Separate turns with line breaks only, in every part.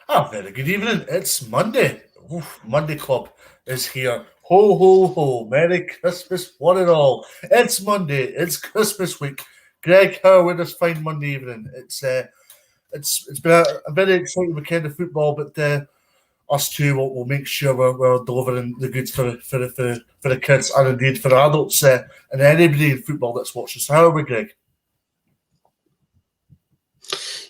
Very good evening. It's Monday. Oof, Monday Club is here. Ho, ho, ho. Merry Christmas, one and all. It's Monday. It's Christmas week. Greg, how are we this fine Monday evening? It's been a very exciting weekend of football, but us two will make sure we're delivering the goods for the kids and indeed for the adults and anybody in football that's watching. So how are we, Greg?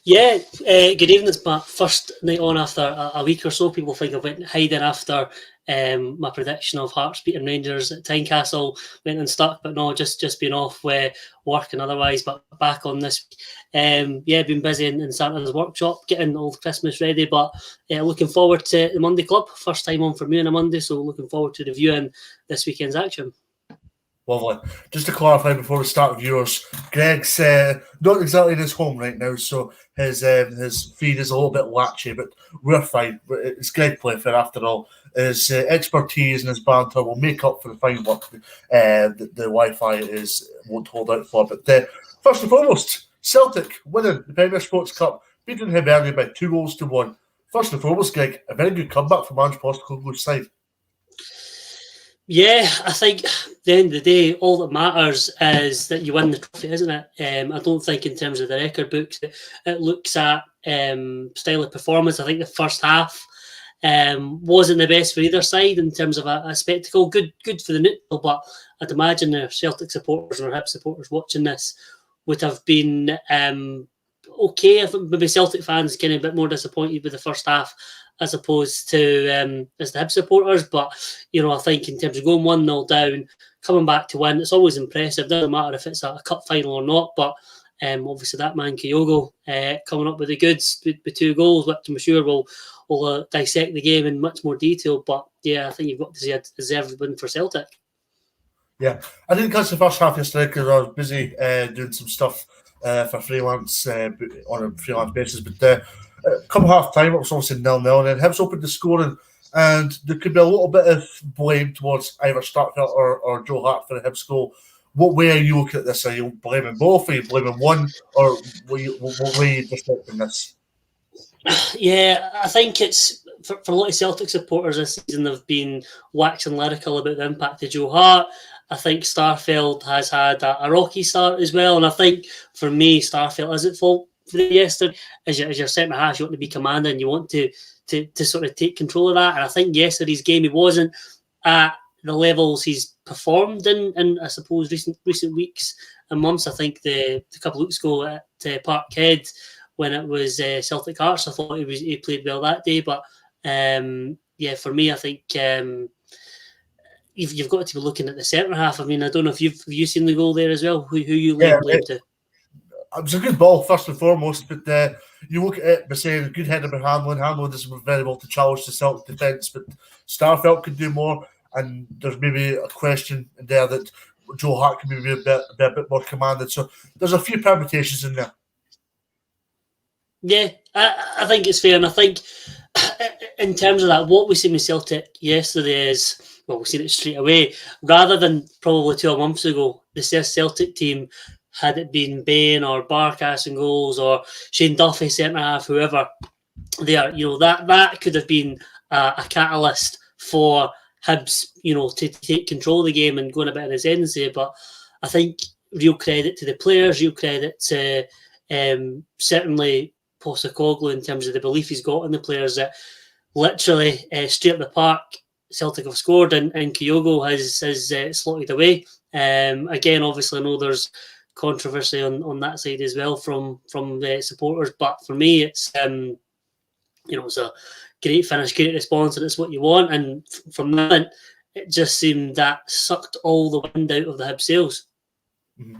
Yeah, good evening. It's my first night on after a week or so. People think I went hiding after my prediction of Hearts beating Rangers at Tynecastle. Went unstuck, but no, just been off with work and otherwise. But back on this, been busy in Santa's workshop getting all Christmas ready. But looking forward to the Monday Club. First time on for me on a Monday, so looking forward to reviewing this weekend's action.
Lovely. Just to clarify before we start viewers, Greg's not exactly in his home right now, so his feed is a little bit latchy, but we're fine. It's Greg Playfair after all. His expertise and his banter will make up for the fine work the Wi-Fi won't hold out for. But first and foremost, Celtic winning the Premier Sports Cup, beating Hibernia by 2-1. First and foremost, Greg, a very good comeback from Ange Postecoglou's side.
Yeah, I think at the end of the day, all that matters is that you win the trophy, isn't it? I don't think in terms of the record books, it looks at style of performance. I think the first half wasn't the best for either side in terms of a spectacle. Good for the neutral, but I'd imagine the Celtic supporters or Hibs supporters watching this would have been okay if maybe Celtic fans kind of a bit more disappointed with the first half as opposed to as the Hibs supporters. But, I think in terms of going 1-0 down, coming back to win, it's always impressive. Doesn't matter if it's a cup final or not, but obviously that man Kyogo coming up with the goods with 2 goals, which I'm sure we'll dissect the game in much more detail. But yeah, I think you've got to see a deserved win for Celtic.
Yeah, I didn't catch the first half yesterday because I was busy doing some stuff for freelance on a freelance basis, but come half time, it was obviously 0-0, and then Hibs opened the scoring, and there could be a little bit of blame towards either Starfelt or Joe Hart for the Hibs goal. What way are you looking at this? Are you blaming both? Are you blaming one? Or what way are you disrespecting this?
Yeah, I think it's for a lot of Celtic supporters this season, they've been waxing lyrical about the impact of Joe Hart. I think Starfelt has had a rocky start as well, and I think for me, Starfelt is at fault for yesterday. As your centre half, you want to be commanding, you want to sort of take control of that. And I think yesterday's game, he wasn't at the levels he's performed in I suppose recent weeks and months. I think the couple of weeks ago at Parkhead when it was Celtic Hearts, I thought he played well that day. But for me, I think you've got to be looking at the centre half. I mean, I don't know if you seen the goal there as well. Who you blame to?
It was a good ball first and foremost, but you look at it by saying good header by Hanlon. Hanlon does very well to challenge the Celtic defence, but Starfelt could do more. And there's maybe a question there that Joe Hart can be a bit more commanded. So there's a few permutations in there.
Yeah, I think it's fair, and I think in terms of that, what we seen with Celtic yesterday is, well, we've seen it straight away. Rather than probably 2 months ago, the Celtic team, had it been Bain or Barkas in goals or Shane Duffy centre half, whoever there, that could have been a catalyst for Hibs, to take control of the game and go on a bit of his ascendancy. But I think real credit to the players, real credit to certainly Postecoglou in terms of the belief he's got in the players that literally straight up the park, Celtic have scored and Kyogo has slotted away. Again, obviously I know there's controversy on that side as well from the supporters, but for me it's it's a great finish, great response, and it's what you want. And from that, it just seemed that sucked all the wind out of the Hibs sails.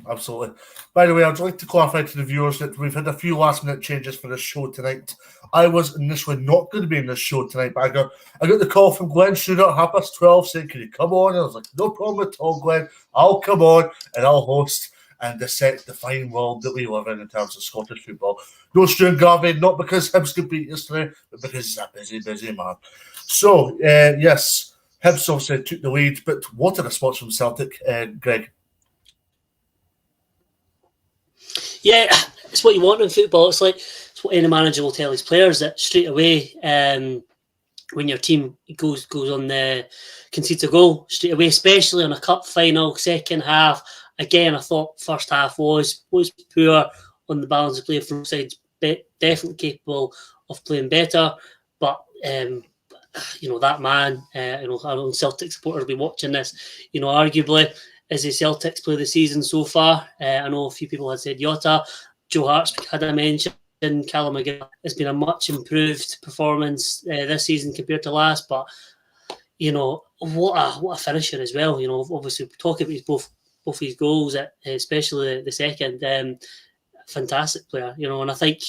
Absolutely. By the way, I'd like to clarify to the viewers that we've had a few last-minute changes for this show tonight. I was initially not going to be in this show tonight, but I got the call from Glenn Shooter at 12:30 saying, "Can you come on?" And I was like, "No problem at all, Glenn. I'll come on and I'll host and dissect the fine world that we live in terms of Scottish football." No Stuart Garvey, not because Hibs could beat yesterday, but because he's a busy man. So, yes, Hibs obviously took the lead, but what a response from Celtic, Greg.
Yeah, it's what you want in football. It's it's what any manager will tell his players, that straight away, when your team goes on the concedes a goal straight away, especially on a cup final, second half. Again, I thought first half was poor on the balance of play from both sides. Definitely capable of playing better, but that man, I know Celtic supporters will be watching this. Arguably, is the Celtics play the season so far? I know a few people had said Jota. Joe Hart's had a mention. Callum McGill has been a much improved performance this season compared to last, but what a finisher as well. Obviously we talk about both his goals, especially the second. Fantastic player, and I think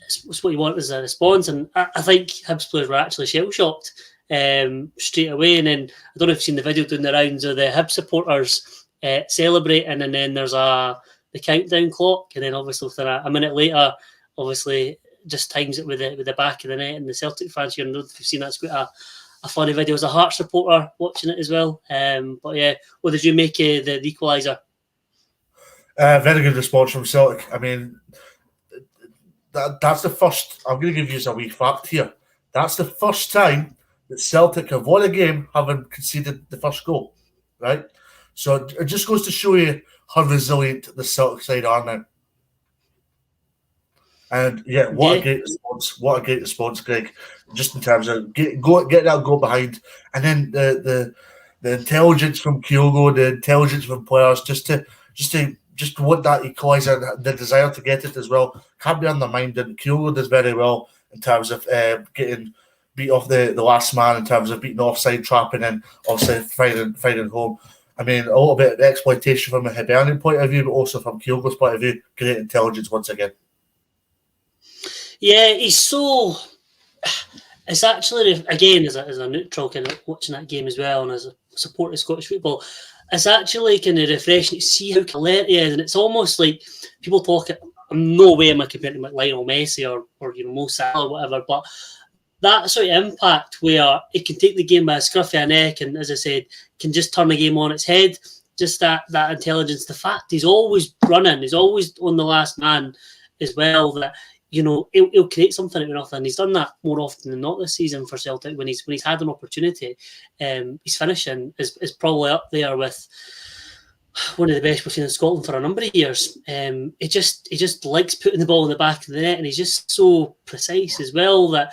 it's what you want as a response. And I think Hibs players were actually shell shocked straight away. And then I don't know if you've seen the video doing the rounds of the Hibs supporters celebrating, and then there's the countdown clock, and then obviously within a minute later, obviously just times it with the back of the net, and the Celtic fans here, I don't know if you've seen that, it's quite a funny video. As a Hearts supporter watching it as well. But yeah, what did you make of the equaliser?
Very good response from Celtic. I mean, that's the first. I'm going to give you a wee fact here. That's the first time that Celtic have won a game having conceded the first goal, right? So it just goes to show you how resilient the Celtic side are now. And a great response! What a great response, Greg. Just in terms of get that goal behind, and then the intelligence from Kyogo, the intelligence from players, just want that equaliser, the desire to get it as well, can't be undermined. And Kyogo does very well in terms of getting beat off the last man, in terms of beating offside trap, and then obviously finding home. I mean, a little bit of exploitation from a Hibernian point of view, but also from Kyogo's point of view, great intelligence once again.
Yeah, he's so. It's actually, again, as a neutral kind of watching that game as well, and as a supporter of Scottish football, it's actually kind of refreshing to see how alert he is. And it's almost like people talk, no way am I comparing him with Lionel Messi or Mo Salah or whatever, but that sort of impact where it can take the game by a scruff of a neck, and as I said, can just turn the game on its head. Just that intelligence, the fact he's always running, he's always on the last man as well, that he'll create something out of nothing. He's done that more often than not this season for Celtic. When he's had an opportunity, his finishing is probably up there with one of the best we've seen in Scotland for a number of years. He just likes putting the ball in the back of the net, and he's just so precise as well that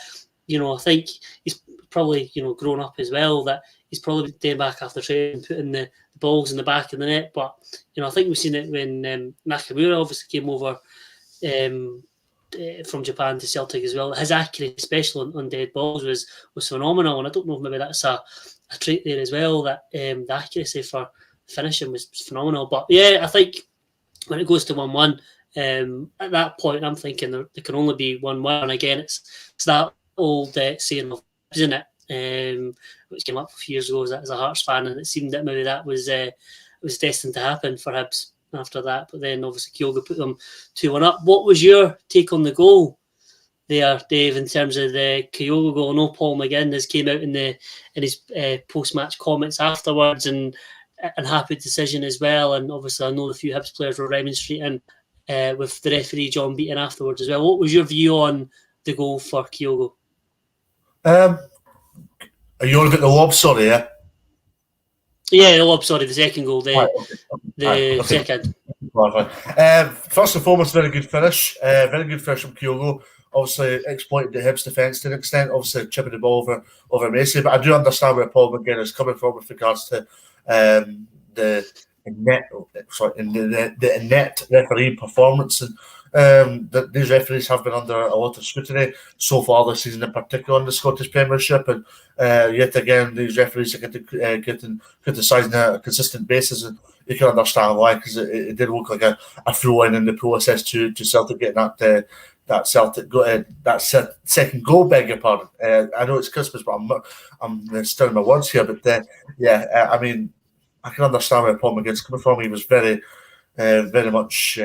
I think he's probably grown up as well, that he's probably day back after training putting the balls in the back of the net. But I think we've seen it when Nakamura obviously came over from Japan to Celtic as well. His accuracy, especially on dead balls, was phenomenal, and I don't know if maybe that's a trait there as well, that the accuracy for finishing was phenomenal. But yeah, I think when it goes to 1-1, at that point I'm thinking there can only be 1-1. And again, it's that old saying of, isn't it, which came up a few years ago as a Hearts fan, and it seemed that maybe that was destined to happen for Hibs after that. But then obviously Kyogo put them 2-1 up. What was your take on the goal there, Dave, in terms of the Kyogo goal? I know Paul McGinn came out in his post-match comments afterwards and happy decision as well. And obviously I know a few Hibs players were remonstrating with the referee John Beaton afterwards as well. What was your view on the goal for Kyogo?
Are you on about the lob, sorry, yeah?
Yeah, the lob, sorry, the second goal, second.
First and foremost, very good finish. Very good finish from Kyogo. Obviously, exploited the Hibs defence to an extent, obviously chipping the ball over Messi. But I do understand where Paul McGinn is coming from with regards to the net referee performance. And these referees have been under a lot of scrutiny so far this season, in particular in the Scottish Premiership. And yet again, these referees are getting criticised on a consistent basis. And you can understand why, because it did look like a throw-in the process to Celtic getting that Celtic that second goal. Beg your pardon. I know it's Christmas, but I'm still in my words here. But I mean, I can understand where Paul McGinn's coming from. He was very much.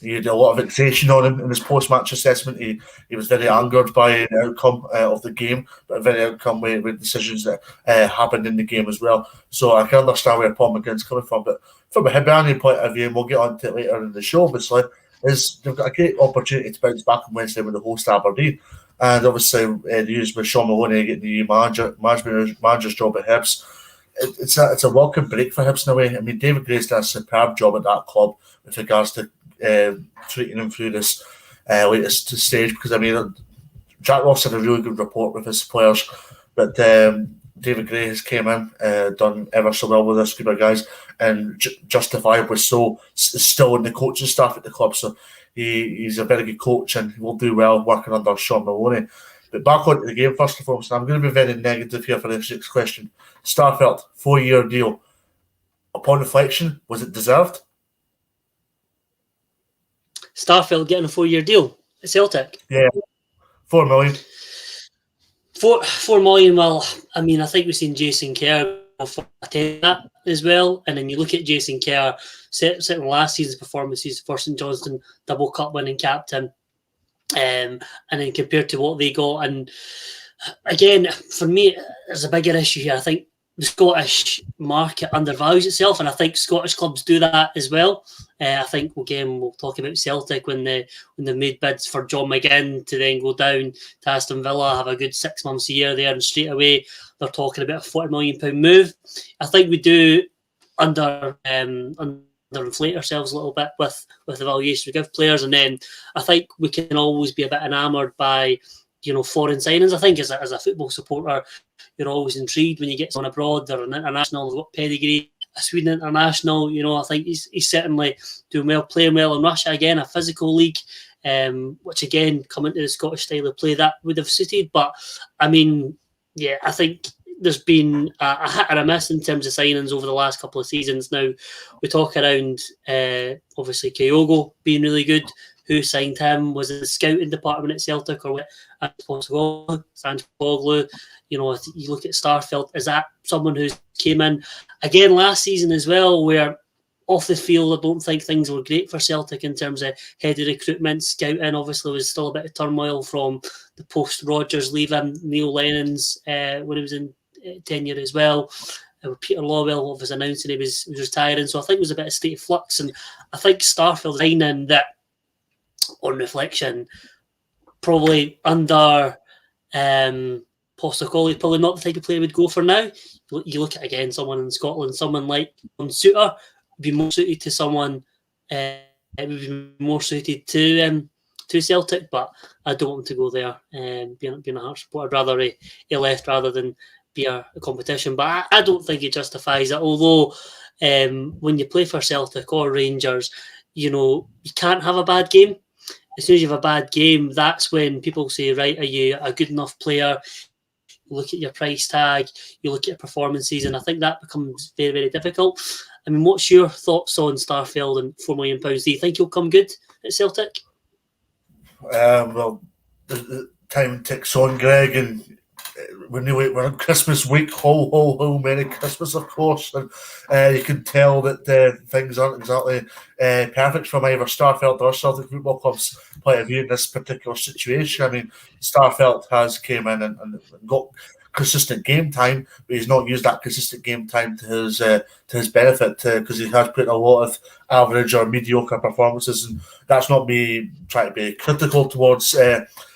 He had a lot of fixation on him in his post-match assessment. He was very angered by the outcome of the game, but very outcome with decisions that happened in the game as well. So I can understand where Paul McGinn's coming from. But from a Hibernian point of view, and we'll get on to it later in the show, obviously, is they've got a great opportunity to bounce back on Wednesday with the host Aberdeen. And obviously, the news with Sean Maloney getting the new manager's job at Hibs. It's a welcome break for Hibs in a way. I mean, David Gray's done a superb job at that club with regards to treating him through this latest stage. Because I mean, Jack Ross had a really good report with his players, but David Gray has came in, done ever so well with this group of guys, and justifiably so, still in the coaching staff at the club. So he's a very good coach, and he will do well working under Sean Maloney. But back onto the game, first and foremost, I'm going to be very negative here for this next question. Starfelt, 4-year deal. Upon reflection, was it deserved?
Starfelt getting a 4-year deal at Celtic?
Yeah, 4 million.
4 million. Well, I mean, I think we've seen Jason Kerr attend that as well. And then you look at Jason Kerr, certainly last season's performances for St Johnstone, double cup winning captain, and then compared to what they got. And again, for me, there's a bigger issue here. I think the Scottish market undervalues itself, and I think Scottish clubs do that as well. I think, again, we'll talk about Celtic when they made bids for John McGinn to then go down to Aston Villa, have a good 6 months a year there, and straight away they're talking about a £40 million move. I think we do underinflate ourselves a little bit with the valuation we give players, and then I think we can always be a bit enamoured by foreign signings. I think as a football supporter, you're always intrigued when you get someone abroad or an international who's got pedigree. A Sweden international, I think he's certainly doing well, playing well in Russia again, a physical league, which again, coming to the Scottish style of play, that would have suited. But I mean, yeah, I think there's been a hit and a miss in terms of signings over the last couple of seasons. Now we talk around obviously Kyogo being really good. Who signed him? Was it the scouting department at Celtic or what? Ange Postecoglou. If you look at Starfelt, is that someone who's came in again last season as well, where off the field I don't think things were great for Celtic in terms of head of recruitment, scouting. Obviously, was still a bit of turmoil from the post Rodgers leaving, Neil Lennon's when he was in tenure as well. Peter Lawwell was announcing he was retiring, so I think it was a bit of state of flux, and I think Starfelt signing that, on reflection, probably under Postecoglou, probably not the type of player we'd go for now. You look at, again, someone in Scotland, someone like Suter would be more suited to someone. It would be more suited to Celtic, but I don't want to go there. Being a Hearts supporter, I'd rather he left rather than be a competition. But I don't think it justifies it. Although when you play for Celtic or Rangers, you can't have a bad game. As soon as you have a bad game, that's when people say, right, are you a good enough player? You look at your price tag, you look at your performances, and I think that becomes very, very difficult. I mean, what's your thoughts on Starfelt and £4 million? Do you think he'll come good at Celtic?
Well, the time ticks on, Greg, and we're on Christmas week. Ho, Merry Christmas, of course. And you can tell that things aren't exactly perfect from either Starfelt or Celtic Football Club's point of view in this particular situation. I mean, Starfelt has came in and got consistent game time, but he's not used that consistent game time to his benefit, because he has put a lot of average or mediocre performances, and that's not me trying to be critical towards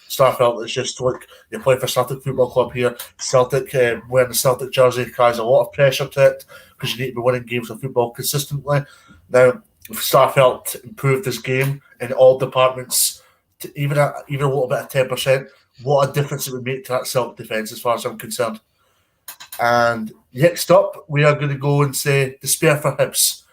Starfelt. It's just, look, you play for Celtic Football Club here. Celtic, wearing the Celtic jersey carries a lot of pressure to it, because you need to be winning games of football consistently. Now, if Starfelt improved his game in all departments, to even a little bit of 10%, what a difference it would make to that Celtic defence, as far as I'm concerned. And next up, we are going to go and say despair for Hibs.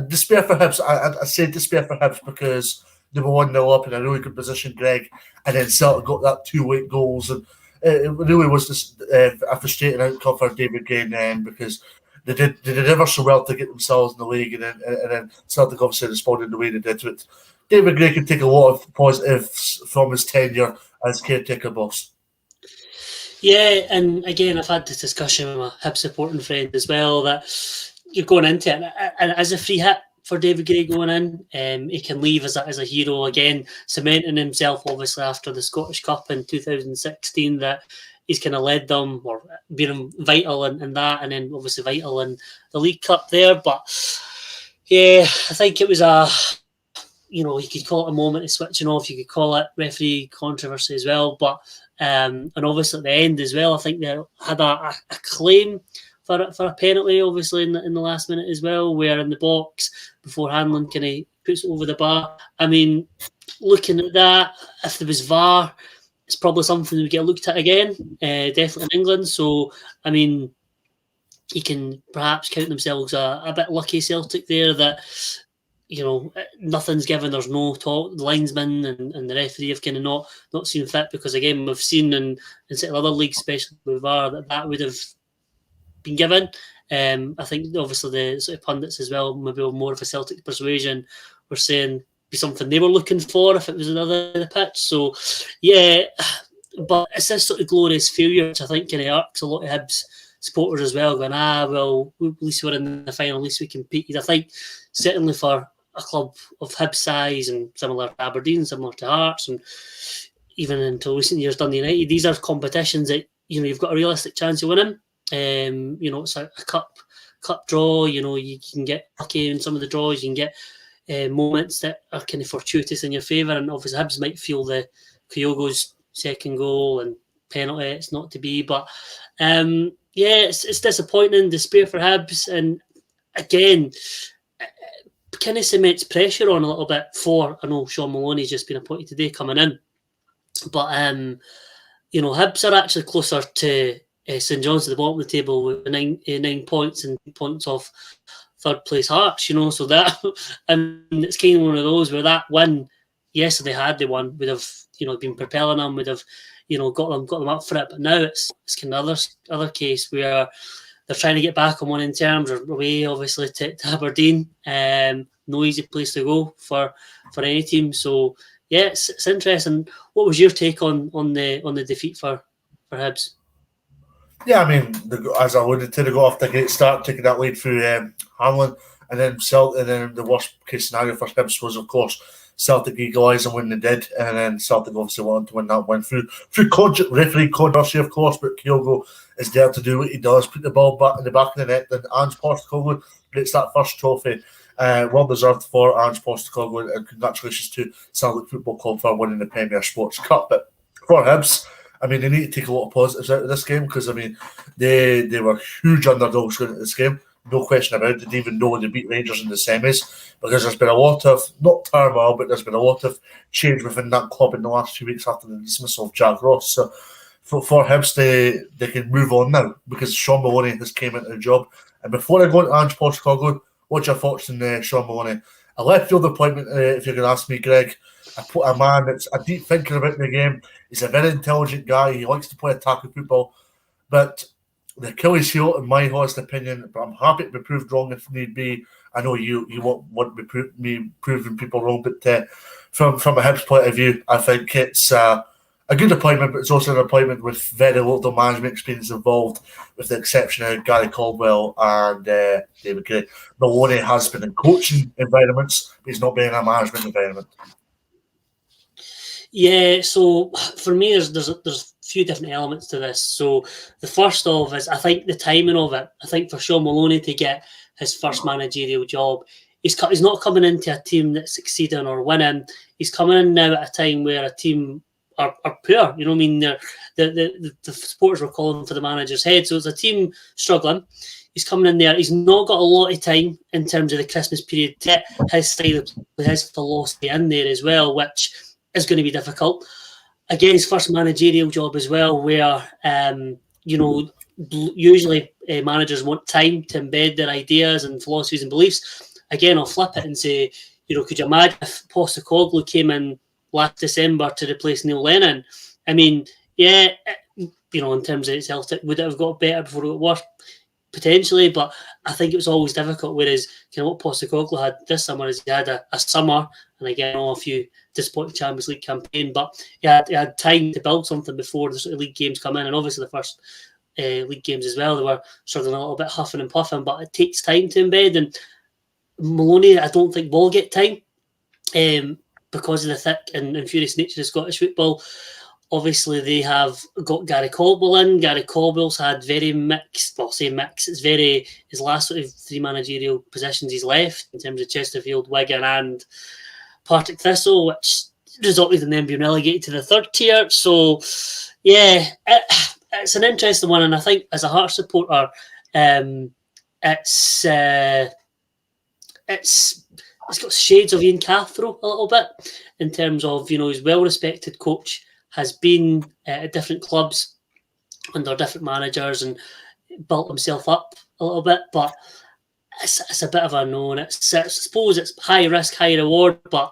Despair for Hibs. I say despair for Hibs because they were 1-0 up in a really good position, Greg, and then Celtic got that 2 late goals, and it really was just a frustrating outcome for David Gray then, because they did ever so well to get themselves in the league, and then Celtic obviously responded the way they did to it. David Gray can take a lot of positives from his tenure as caretaker boss.
Yeah, and again, I've had this discussion with my Hibs supporting friend as well, that you're going into it, and as a free hit for David Gray going in, he can leave as a hero again, cementing himself obviously after the Scottish Cup in 2016, that he's kind of led them or been vital in that, and then obviously vital in the League Cup there. But yeah, I think it was a you could call it a moment of switching off. You could call it referee controversy as well. But and obviously at the end as well, I think they had a claim for a penalty, obviously in the last minute as well, where in the box before Hanlon kind of puts it over the bar. I mean, looking at that, if there was VAR, it's probably something we get looked at again, definitely in England. So, I mean, you can perhaps count themselves a bit lucky, Celtic, there, that, nothing's given. There's no talk. The linesman and the referee have kind of not seen fit, because, again, we've seen in other leagues, especially with VAR, that would have been given. I think, obviously, the sort of pundits as well, maybe more of a Celtic persuasion, were saying be something they were looking for if it was another the pitch. So, yeah, but it's this sort of glorious failure, which I think kind of irks a lot of Hibs supporters as well, going, well, at least we're in the final, at least we competed. I think certainly for a club of Hibs size and similar to Aberdeen, similar to Hearts, and even until recent years Dundee United, these are competitions that you've got a realistic chance of winning. It's a cup draw. You can get lucky in some of the draws. You can get moments that are kind of fortuitous in your favour, and obviously Hibs might feel the Kyogo's second goal and penalty, it's not to be, but it's disappointing, despair for Hibs, and again, kind of cements pressure on a little bit for, I know Sean Maloney's just been appointed today coming in, but Hibs are actually closer to St John's at the bottom of the table with 9 points and points off third place Hearts, so that, and it's kind of one of those where that win yesterday, had they won, would have been propelling them, would have got them up for it. But now it's kind of other case where they're trying to get back on one in terms, or away obviously to Aberdeen. No easy place to go for any team. So yeah, it's interesting. What was your take on the defeat for Hibs?
Yeah, I mean, as I alluded to, they got off the great start, taking that lead through Hanlon, and then the worst case scenario for Hibs was, of course, Celtic egalising when they did, and then Celtic obviously wanted to win that one through referee controversy, of course, but Kyogo is there to do what he does, put the ball back in the back of the net, and Ange Postecoglou gets that first trophy. Well deserved for Ange Postecoglou, and congratulations to Celtic Football Club for winning the Premier Sports Cup. But for Hibs, I mean, they need to take a lot of positives out of this game, because, I mean, they were huge underdogs going into this game. No question about it. They didn't even know they beat Rangers in the semis, because there's been a lot of, not turmoil, but there's been a lot of change within that club in the last 2 weeks after the dismissal of Jack Ross. So for Hibs, they can move on now, because Sean Maloney has came into the job. And before I go on to Ange Postecoglou, what's your thoughts on Sean Maloney? A left field appointment, if you're going to ask me, Greg. A man that's a deep thinker about the game. He's a very intelligent guy. He likes to play attacking football. But the Achilles heel, in my honest opinion, but I'm happy to be proved wrong if need be. I know you won't want me proving people wrong, but from a Hibs point of view, I think it's a good appointment, but it's also an appointment with very little management experience involved, with the exception of Gary Caldwell and David Gray. Maloney has been in coaching environments, but he's not been in a management environment.
Yeah, so for me, there's a few different elements to this. So the first of is, I think, the timing of it. I think for Sean Maloney to get his first managerial job, he's not coming into a team that's succeeding or winning. He's coming in now at a time where a team are poor. You know what I mean? The supporters were calling for the manager's head. So it's a team struggling. He's coming in there. He's not got a lot of time in terms of the Christmas period to get his style, his philosophy in there as well, which is going to be difficult. Again, his first managerial job as well, where usually managers want time to embed their ideas and philosophies and beliefs. Again, I'll flip it and say, could you imagine if Postecoglou came in last December to replace Neil Lennon? I mean, yeah, in terms of Celtic, would it have got better before it got worse? Potentially, but I think it was always difficult. Whereas, what Postecoglou had this summer is he had a summer, and again, a few disappointing Champions League campaign, but he had time to build something before the sort of league games come in, and obviously the first league games as well, they were struggling a little bit, huffing and puffing, but it takes time to embed, and Maloney, I don't think, will get time because of the thick and furious nature of Scottish football. Obviously, they have got Gary Caldwell in. Gary Caldwell's had very mixed, it's his last sort of 3 managerial positions he's left in terms of Chesterfield, Wigan and Partick Thistle, which resulted in them being relegated to the third tier. So, yeah, it's an interesting one, and I think as a Hearts supporter, it's got shades of Ian Cathro a little bit in terms of, he's well-respected coach, has been at different clubs under different managers and built himself up a little bit, but it's a bit of a known. I suppose it's high risk, high reward, but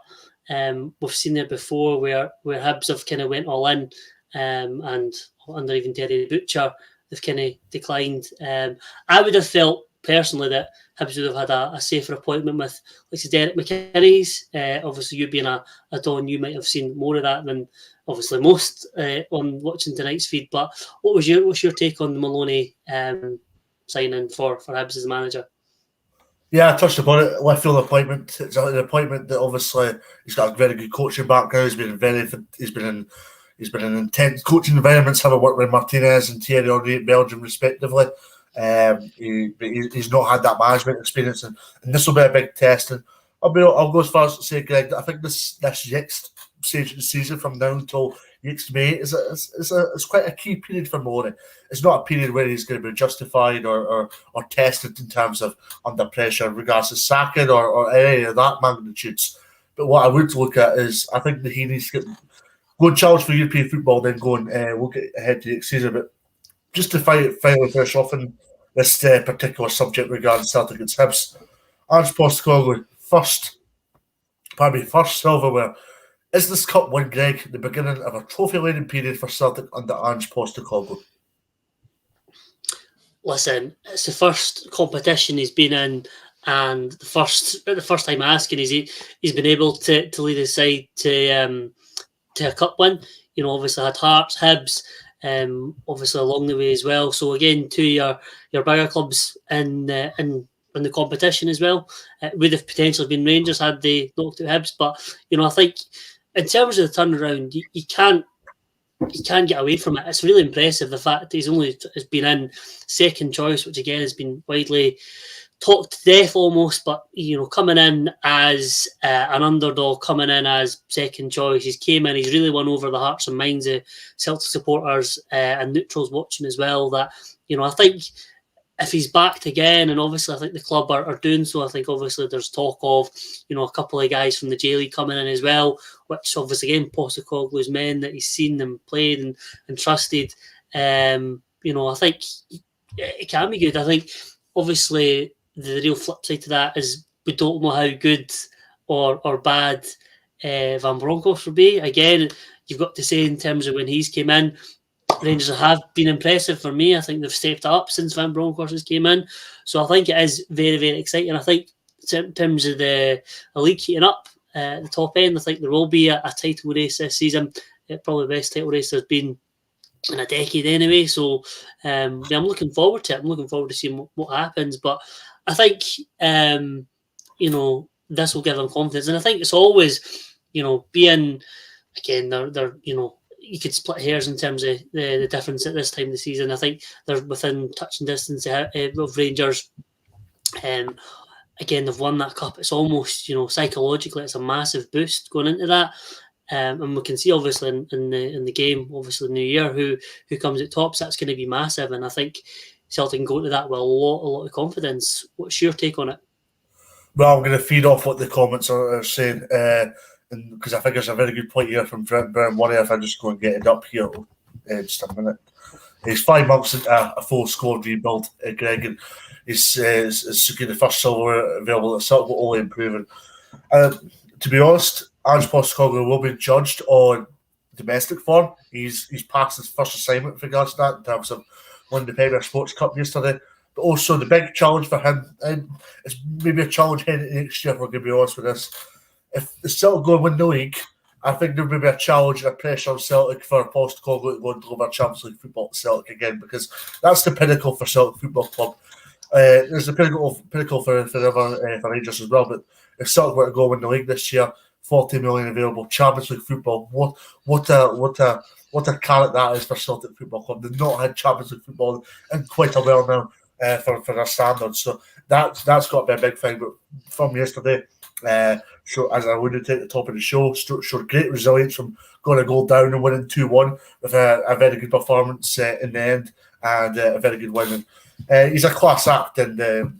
we've seen there before where Hibs have kind of went all in, and under even Terry Butcher, they've kind of declined. I would have felt personally that Hibs would have had a safer appointment with, like, Derek McKinney's. Obviously, you being a Don, you might have seen more of that than obviously most on watching tonight's feed. But what's your take on the Maloney signing for Hibs as manager?
Yeah, I touched upon it. Left field appointment. It's an appointment that obviously he's got a very good coaching background. He's been in intense coaching environments, having worked with Martinez and Thierry Henry in Belgium, respectively. He's not had that management experience, and this will be a big test. And I'll go as far as to say, Greg, that I think this next stage of the season from now until next May is quite a key period for Maloney. It's not a period where he's going to be justified or tested in terms of under pressure in regards to sacking or any of that magnitudes. But what I would look at is, I think that he needs to go and challenge for European football, then go and look ahead to next season. But just to finally finish off on this particular subject regarding Celtic against Hibs, Ange Postecoglou, first silverware. Is this cup win, Greg, the beginning of a trophy-laden period for Celtic under Ange Postecoglou?
Listen, it's the first competition he's been in, and the first time asking is he's been able to lead his side to a cup win. Obviously had Hearts, Hibs, obviously along the way as well. So again, two of your bigger clubs in the competition as well. It would have potentially been Rangers had they knocked out Hibs, but I think in terms of the turnaround, you can't get away from it. It's really impressive, the fact that has been in second choice, which again has been widely talked to death almost, but coming in as an underdog, coming in as second choice, he's came in, he's really won over the hearts and minds of Celtic supporters and neutrals watching as well. That I think if he's backed again, and obviously I think the club are doing so, I think obviously there's talk of a couple of guys from the J League coming in as well, which obviously again Postecoglou's men that he's seen them played and trusted. I think it can be good. I think obviously the real flip side to that is we don't know how good or bad Van Bronckhorst will be. Again, you've got to say in terms of when he's came in, Rangers have been impressive for me. I think they've stepped up since Van Bronckhorst has came in. So I think it is very, very exciting. I think in terms of the league heating up at the top end, I think there will be a title race this season. Probably the best title race there's been in a decade anyway. So I'm looking forward to it. I'm looking forward to seeing what happens. But I think, this will give them confidence. And I think it's always, being, again, they're you could split hairs in terms of the difference at this time of the season. I think they're within touching distance of Rangers. Again, they've won that cup. It's almost, psychologically, it's a massive boost going into that. And we can see, obviously, in the game, obviously, New Year, who comes at top. So that's going to be massive. And I think Celtic can go into that with a lot of confidence. What's your take on it?
Well, I'm going to feed off what the comments are saying, because I think there's a very good point here from Brown Warrior. If I just go and get it up here, just a minute. He's 5 months into a full squad rebuild, Greg, and he's secured the first silver available at Celtic, only improving. To be honest, Ange Postecoglou will be judged on domestic form. He's passed his first assignment with regards to that in terms of winning the Premier Sports Cup yesterday. But also the big challenge for him, and it's maybe a challenge heading next year, if we're going to be honest with this. If the Celtic go and win the league, I think there will be a challenge and a pressure on Celtic for Postecoglou to go and deliver Champions League football to Celtic again, because that's the pinnacle for Celtic Football Club. There's the pinnacle for Rangers as well, but if Celtic were to go win the league this year, 40 million available Champions League football. What a carrot that is for Celtic Football Club. They've not had Champions League football in quite a while now for their standards. So that's got to be a big thing. But from yesterday, So, as I alluded to at the top of the show, showed great resilience from going a goal down and winning 2-1 with a very good performance in the end and a very good win. He's a class act, and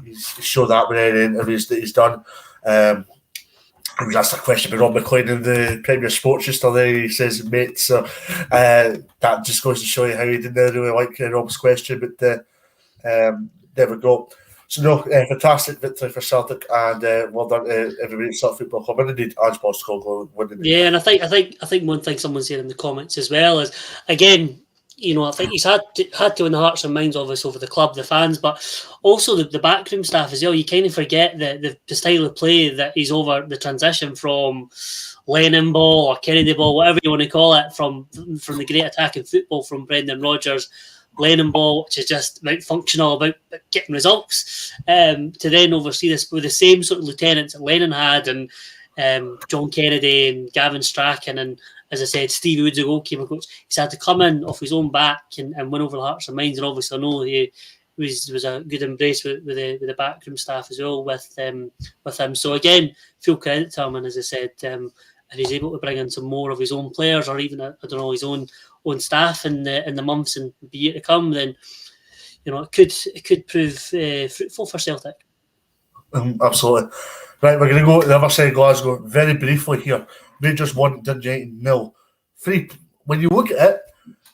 he's showed that with any interviews that he's done. I was asked a question by Rob McLean in the Premier Sports yesterday. He says, mate, so that just goes to show you how he didn't really like Rob's question, but there we go. So, no, fantastic victory for Celtic, and well done to everybody at Celtic Football Club, and indeed Ange Postecoglou winning.
Yeah, and I think one thing someone said in the comments as well is, again, I think he's had to win the hearts and minds of us over the club, the fans, but also the backroom staff as well. You kind of forget the style of play that he's over, the transition from Lennon ball or Kennedy ball, whatever you want to call it, from the great attacking football from Brendan Rodgers, Lennon ball, which is just about functional, about getting results, to then oversee this with the same sort of lieutenants that Lennon had, and John Kennedy and Gavin Strachan, and as I said, Stevie Woods, the goalkeeper coach. He's had to come in off his own back and win over the hearts and minds, and obviously I know he was a good embrace with the backroom staff as well with him. So again, full credit to him, and as I said, if he's able to bring in some more of his own players, or even his own staff in the months and year to come, then it could prove fruitful for Celtic.
Absolutely. Right, we're going to go to the other side of Glasgow very briefly here. Rangers won, Dundee United 0. When you look at it,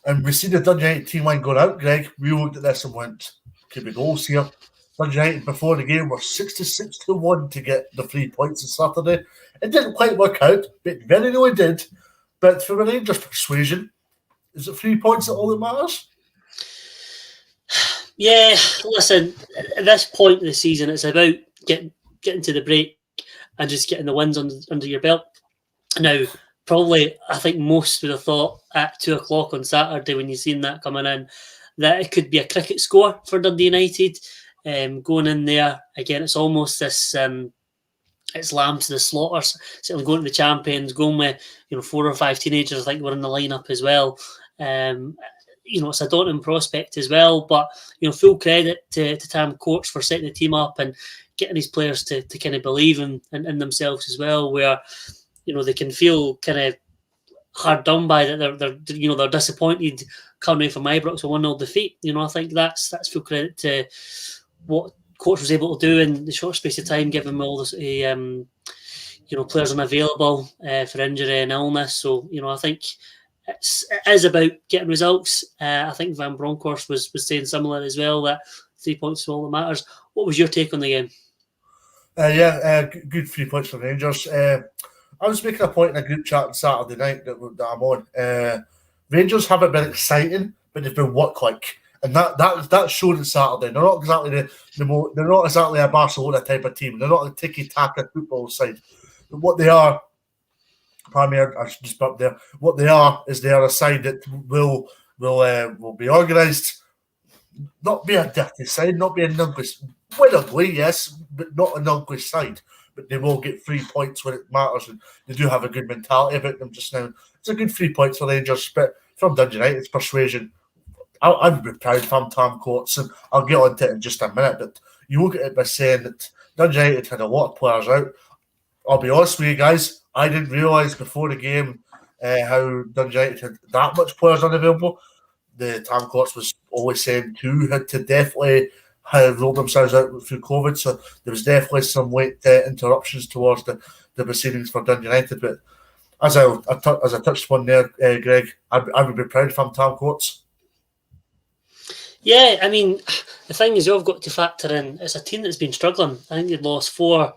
and we see the Dundee United team line going out, Greg, we looked at this and went, could be goals here. Dundee United before the game were 66-1 to get the 3 points on Saturday. It didn't quite work out, but very nearly did. But for a Rangers persuasion, is it 3 points that all that matters?
Yeah, listen, at this point of the season, it's about getting to the break and just getting the wins under your belt. Now, probably, I think most would have thought at 2 o'clock on Saturday when you've seen that coming in, that it could be a cricket score for Dundee United. Going in there, again, it's almost this... it's lambs to the slaughter. Certainly going to the champions, going with 4 or 5 teenagers, I think were in the lineup as well. It's a daunting prospect as well. But full credit to Tam Courts for setting the team up and getting his players to kind of believe in themselves as well. Where they can feel kind of hard done by that. They're disappointed coming away from Ibrox a 1-0 defeat. I think that's full credit to what Coach was able to do in the short space of time, given all the players unavailable for injury and illness. So I think it is about getting results. I think Van Bronckhorst was saying similar as well, that 3 points is all that matters. What was your take on the game?
Good 3 points for Rangers. I was making a point in a group chat on Saturday night that I'm on. Rangers haven't been exciting, but they've been work-like. And that showed on Saturday. They're not exactly they're not exactly a Barcelona type of team. They're not a tiki-taka football side. But what they are, I should just put there. What they are is they are a side that will be organised, not be a dirty side, not be a ugly, win ugly, yes, but not an ugly side. But they will get 3 points when it matters, and they do have a good mentality about them just now. It's a good 3 points for Rangers, but from Dundee United, it's persuasion. I would be proud if I'm Tam Courts, and I'll get on to it in just a minute, but you look at it by saying that Dundee United had a lot of players out. I'll be honest with you guys, I didn't realise before the game how Dundee United had that much players unavailable. The Tam Courts was always saying 2 had to definitely have rolled themselves out through COVID, so there was definitely some late interruptions towards the proceedings for Dundee United. But as I touched upon there, Greg, I would be proud if I'm Tam Courts.
Yeah, I mean, the thing is, you've got to factor in, it's a team that's been struggling. I think they've lost four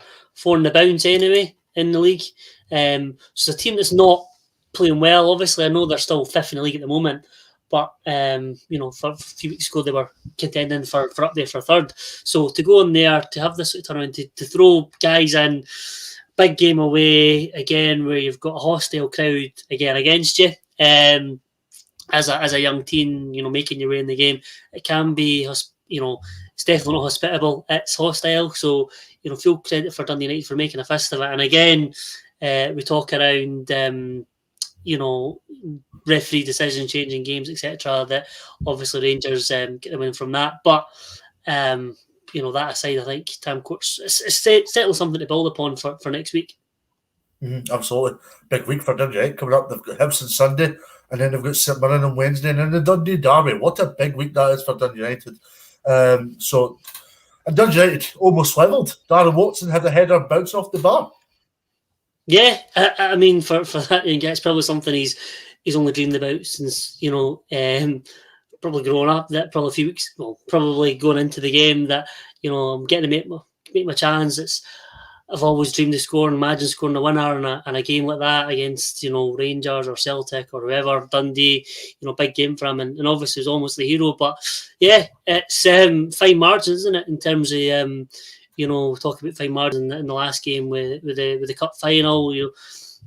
in the bounce anyway in the league. So it's a team that's not playing well. Obviously, I know they're still 5th in the league at the moment, but for a few weeks ago they were contending for up there for 3rd. So to go in there, to have this sort of tournament, to throw guys in, big game away again, where you've got a hostile crowd again against you. As a young teen, making your way in the game, it can be, it's definitely not hospitable. It's hostile. So, full credit for Dundee United for making a fist of it. And again, we talk around, referee decision changing games, etc. That obviously Rangers get the win from that. But that aside, I think Tam Court's it's certainly something to build upon for next week.
Absolutely. Big week for Dundee United coming up. They've got Hibs on Sunday, and then they've got St Mirren on Wednesday, and then the Dundee Derby. What a big week that is for Dundee United. And Dundee United almost levelled. Darren Watson had a header bounce off the bar.
Yeah, I mean, for that, it's probably something he's only dreamed about since, probably growing up, that probably a few weeks, probably going into the game, that, I'm getting to make my chance. I've always dreamed of scoring, imagine scoring a winner in a game like that against, Rangers or Celtic or whoever, Dundee, big game for him. And obviously he's almost the hero. But yeah, it's fine margins, isn't it, in terms of, talking about fine margins in the last game with the cup final,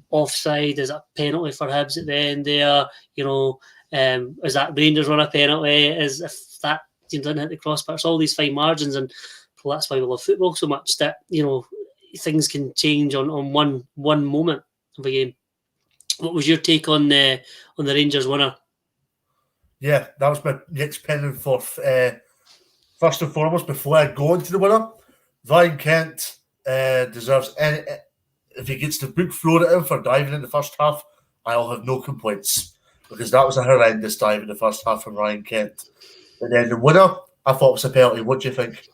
offside, is a penalty for Hibs at the end there, is that Rangers run a penalty, is if that team didn't hit the crossbar, it's all these fine margins, and well, that's why we love football so much, that, things can change on one moment of a game. What was your take on the Rangers winner?
Yeah, that was my next pen and forth. First and foremost, before I go into the winner, Ryan Kent deserves any. If he gets the book thrown at him for diving in the first half, I'll have no complaints, because that was a horrendous dive in the first half from Ryan Kent. And then the winner, I thought was a penalty. What do you think?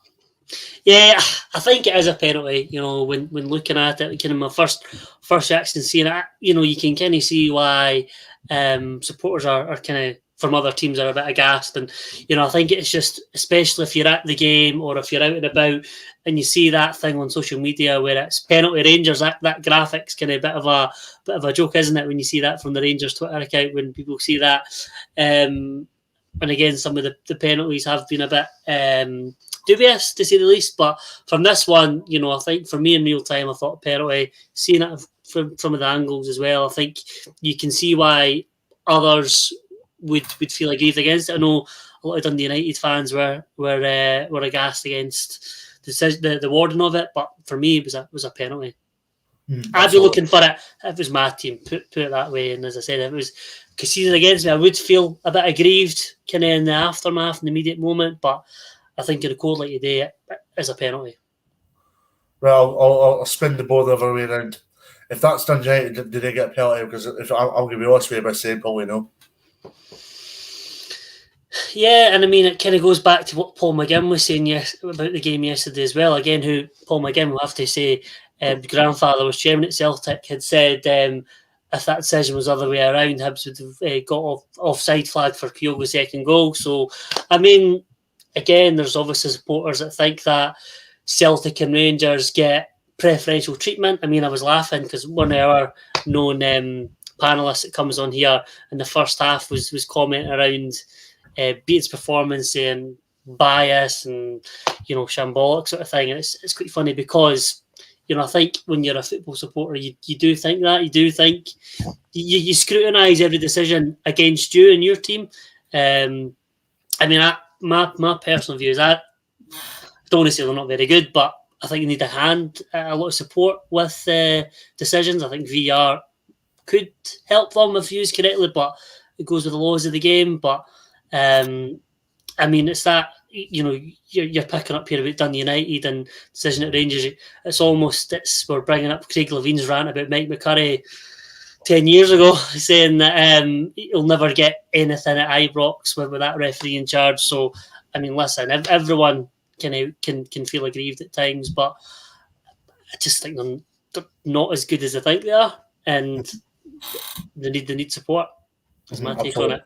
Yeah, I think it is a penalty. When looking at it, kind of my first reaction seeing it, you can kind of see why supporters are kind of, from other teams, are a bit aghast. And I think it's just, especially if you're at the game or if you're out and about and you see that thing on social media where it's penalty Rangers, that graphic's kind of a bit of a joke, isn't it? When you see that from the Rangers Twitter account, when people see that, and again, some of the penalties have been a bit dubious, to say the least. But from this one, I think for me in real time, I thought penalty. Seeing it from some of the angles as well, I think you can see why others would feel aggrieved against it. I know a lot of Dundee United fans were aghast against the warden of it, but for me, it was a penalty. I'd be looking for it if it was my team, put it that way. And as I said, if it was conceded against me, I would feel a bit aggrieved kind of in the aftermath, in the immediate moment. But I think in a code like today, it is a penalty.
Well, I'll spin the ball the other way around. If that's Dundee United, did they get a penalty? Because if I'm going to be honest with you by saying probably no.
Yeah, and I mean, it kind of goes back to what Paul McGinn was saying about the game yesterday as well. Again, who Paul McGinn, will have to say, grandfather was chairman at Celtic, had said if that decision was the other way around, Hibs would have got offside flag for Kyogo's second goal. So, I mean, again, there's obviously supporters that think that Celtic and Rangers get preferential treatment. I mean, I was laughing because one of our known panellists that comes on here in the first half was commenting around Beatt's performance, saying bias and shambolic sort of thing. And it's quite funny because I think when you're a football supporter, you do think that. You do think you scrutinise every decision against you and your team. I mean, my personal view is I don't want to say they're not very good, but I think you need a lot of support with decisions. I think VR could help them if used correctly, but it goes with the laws of the game. But I mean, it's that you're picking up here about Dundee United and decision at Rangers. We're bringing up Craig Levine's rant about Mike McCurry 10 years ago, saying that he'll never get anything at Ibrox with that referee in charge. So, I mean, listen, everyone can feel aggrieved at times, but I just think they're not as good as I think they are, and they need support. That's my take on it.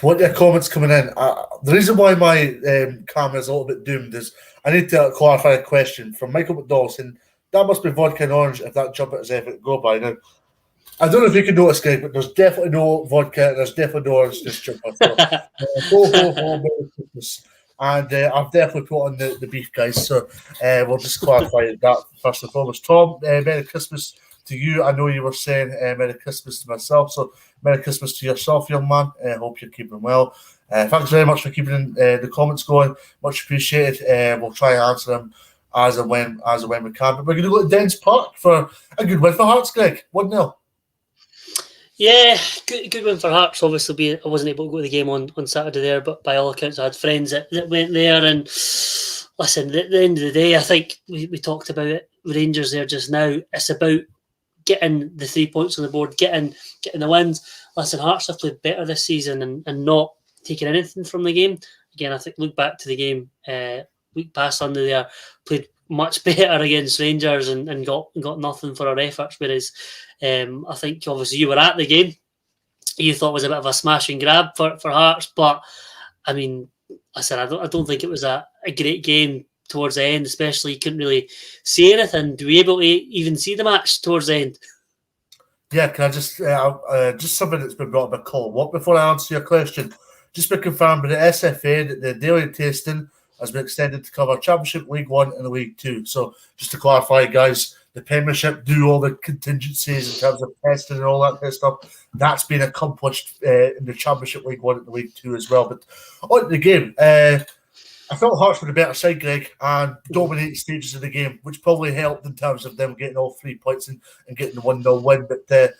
What your comments coming in? The reason why my camera is a little bit doomed is I need to clarify a question from Michael McDowell saying that must be vodka and orange if that jump at his effort go by. Now, I don't know if you can notice, guys, but there's definitely no vodka and there's definitely no orange this jumper. So, Merry Christmas. And I've definitely put on the beef, guys. So we'll just clarify that first and foremost. Tom, Merry Christmas to you. I know you were saying Merry Christmas to myself. So Merry Christmas to yourself, young man. Hope you're keeping well. Thanks very much for keeping the comments going. Much appreciated. We'll try and answer them as and when we can. But we're going to go to Dens Park for a good win for Hearts, Greg. 1-0.
Yeah, good win for Hearts. Obviously, I wasn't able to go to the game on Saturday there, but by all accounts, I had friends that went there, and listen, at the end of the day, I think we talked about it, Rangers there just now. It's about getting the 3 points on the board, getting the wins. Listen, Hearts have played better this season and not taking anything from the game. Again, I think look back to the game week past Sunday there, played much better against Rangers and got nothing for our efforts. Whereas I think obviously you were at the game. You thought it was a bit of a smash and grab for Hearts, but I mean, I said I don't think it was a great game towards the end, especially you couldn't really see anything. Were you able to even see the match towards the end?
Yeah, can I just something that's been brought up a call. What before I answer your question, just been confirmed by the SFA that the daily tasting has been extended to cover Championship, League One, and League Two. So just to clarify, guys, the Premiership do all the contingencies in terms of testing and all that kind of stuff. That's been accomplished in the Championship, League One, and the League Two as well. But on the game, I felt Hearts were the better side, Greg, and dominated stages of the game, which probably helped in terms of them getting all 3 points and getting the 1-0 win. But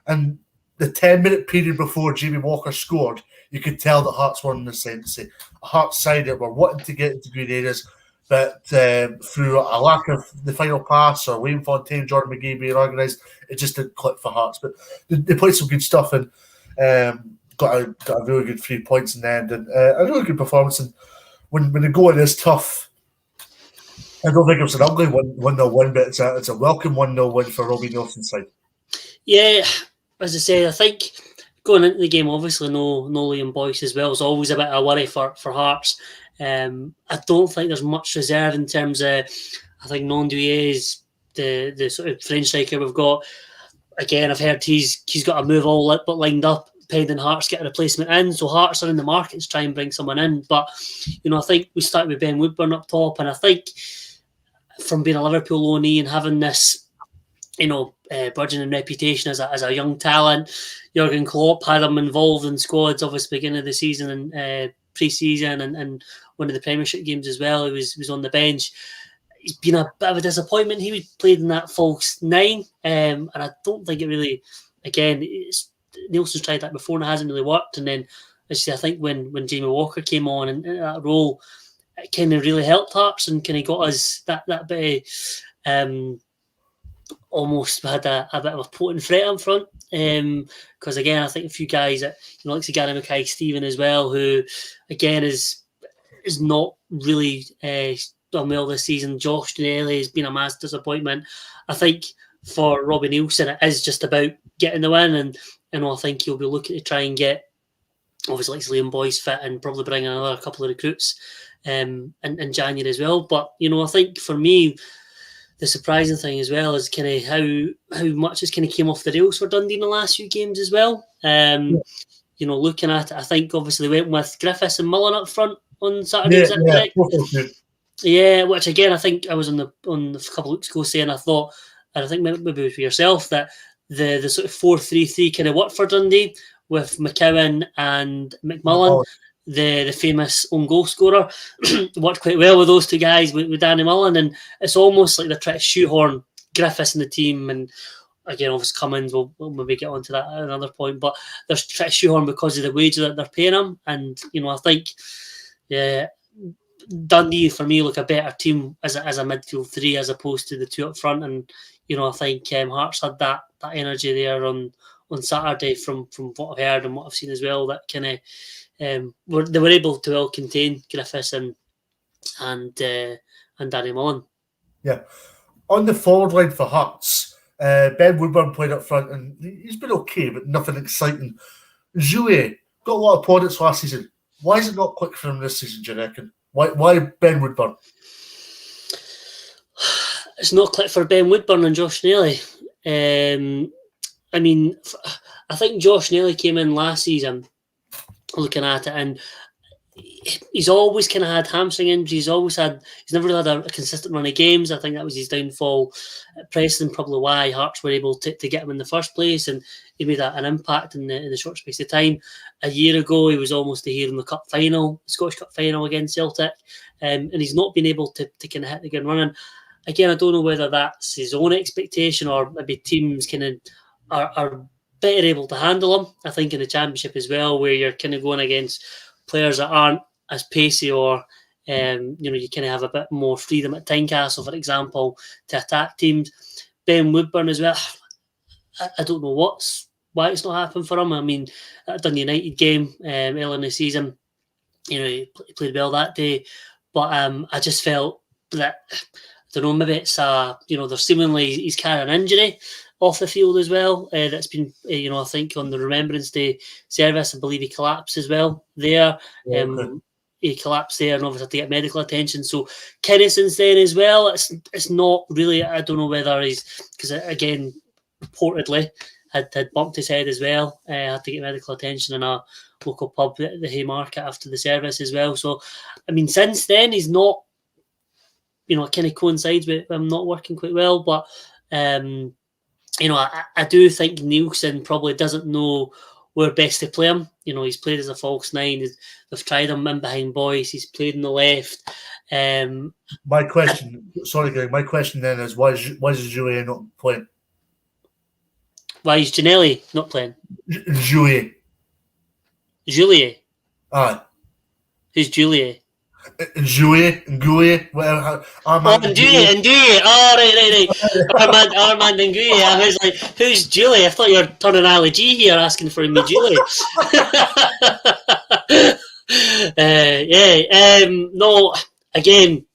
and the 10-minute period before Jamie Walker scored, you could tell that Hearts were in the ascendancy. A Hearts side that were wanting to get into good areas, but through a lack of the final pass or Wayne Fontaine, Jordan McGee being organised, it just didn't click for Hearts. But they played some good stuff and got a really good 3 points in the end and a really good performance. And when the going is tough, I don't think it was an ugly 1-0 win, but it's a welcome 1-0 win for Robbie Nelson's side.
Yeah, as I say, I think going into the game, obviously no Liam Boyce as well is always a bit of a worry for Hearts. I don't think there's much reserve in terms of, I think Nonduye is the sort of French striker we've got. Again, I've heard he's got a move all but lined up, pending Hearts get a replacement in. So Hearts are in the market to try and bring someone in. But, I think we started with Ben Woodburn up top. And I think from being a Liverpool loanee and having this, burgeoning reputation as a young talent, Jurgen Klopp had him involved in squads, obviously, beginning of the season and pre-season and one of the Premiership games as well. He was on the bench. He's been a bit of a disappointment. He played in that false nine, and I don't think it really, again, Nelson's tried that before and it hasn't really worked. And then, I think when Jamie Walker came on in that role, it kind of really helped Hearts and kind of got us that bit of, almost had a bit of a potent threat up front. Because again, I think a few guys that, like Gary Mackay-Steven as well, who again is not really done well this season. Josh Dinelli has been a massive disappointment. I think for Robbie Neilson, it is just about getting the win, and I think he'll be looking to try and get obviously like Liam Boyce fit and probably bring another couple of recruits in January as well. But I think for me, the surprising thing as well is kind of how much it's kind of came off the rails for Dundee in the last few games as well. Looking at it, I think obviously they went with Griffiths and Mullen up front on Saturday. Is that correct? Yeah, which again I think I was on a couple of weeks ago saying I think maybe with yourself that the sort of 4-3-3 kind of worked for Dundee with McCowan and McMullen. The famous own goal scorer worked quite well with those two guys with Danny Mullen, and it's almost like they're trying to shoehorn Griffiths in the team. And again, obviously Cummins, we'll maybe get onto that at another point, but they're trying to shoehorn because of the wages that they're paying him. And I think Dundee for me look a better team as a midfield three as opposed to the two up front. And I think Hearts had that energy there on Saturday from what I've heard and what I've seen as well, that kind of they were able to well contain Griffiths and Danny Mullen. Yeah.
On the forward line for Hearts, Ben Woodburn played up front and he's been okay, but nothing exciting. Jouet got a lot of plaudits last season. Why is it not quick for him this season, do you reckon? Why Ben Woodburn?
It's not clicked for Ben Woodburn and Josh Nelly. I mean, I think Josh Nelly came in last season looking at it, and he's always kind of had hamstring injuries. He's never really had a consistent run of games. I think that was his downfall at Preston, probably why Hearts were able to get him in the first place, and he made an impact in the short space of time. A year ago, he was almost here in the cup final, Scottish Cup final against Celtic, and he's not been able to kind of hit the ground running. Again, I don't know whether that's his own expectation or maybe teams kind of are better able to handle him. I think in the Championship as well, where you're kind of going against players that aren't as pacey or You kind of have a bit more freedom at Tynecastle, for example, to attack teams. Ben Woodburn as well. I don't know why it's not happened for him. I mean, at the United game earlier in the season, he played well that day, but I just felt that, I don't know, maybe it's there's seemingly he's carrying an injury off the field as well. That's been I think on the Remembrance Day service, I believe he collapsed as well there. He collapsed there and obviously had to get medical attention. So Kenny since then as well, it's not really, I don't know whether he's, because again, reportedly had bumped his head as well, had to get medical attention in a local pub at the Haymarket after the service as well. So, I mean, since then he's not, it kind of coincides with him not working quite well, but I do think Nielsen probably doesn't know where best to play him. He's played as a false nine. They've tried him in behind Boyce. He's played on the left.
My question, sorry, Greg. My question then is, why is Jouet not playing?
Why is Ginnelly not playing?
Jouet.
Julie.
Aye.
Who's Julie?
Jouet, Ngouye, whatever.
Ndouye. Oh, right. Armand Ndouye. I was like, who's Julie? I thought you were turning Ali G here asking for me, Julie. No, again,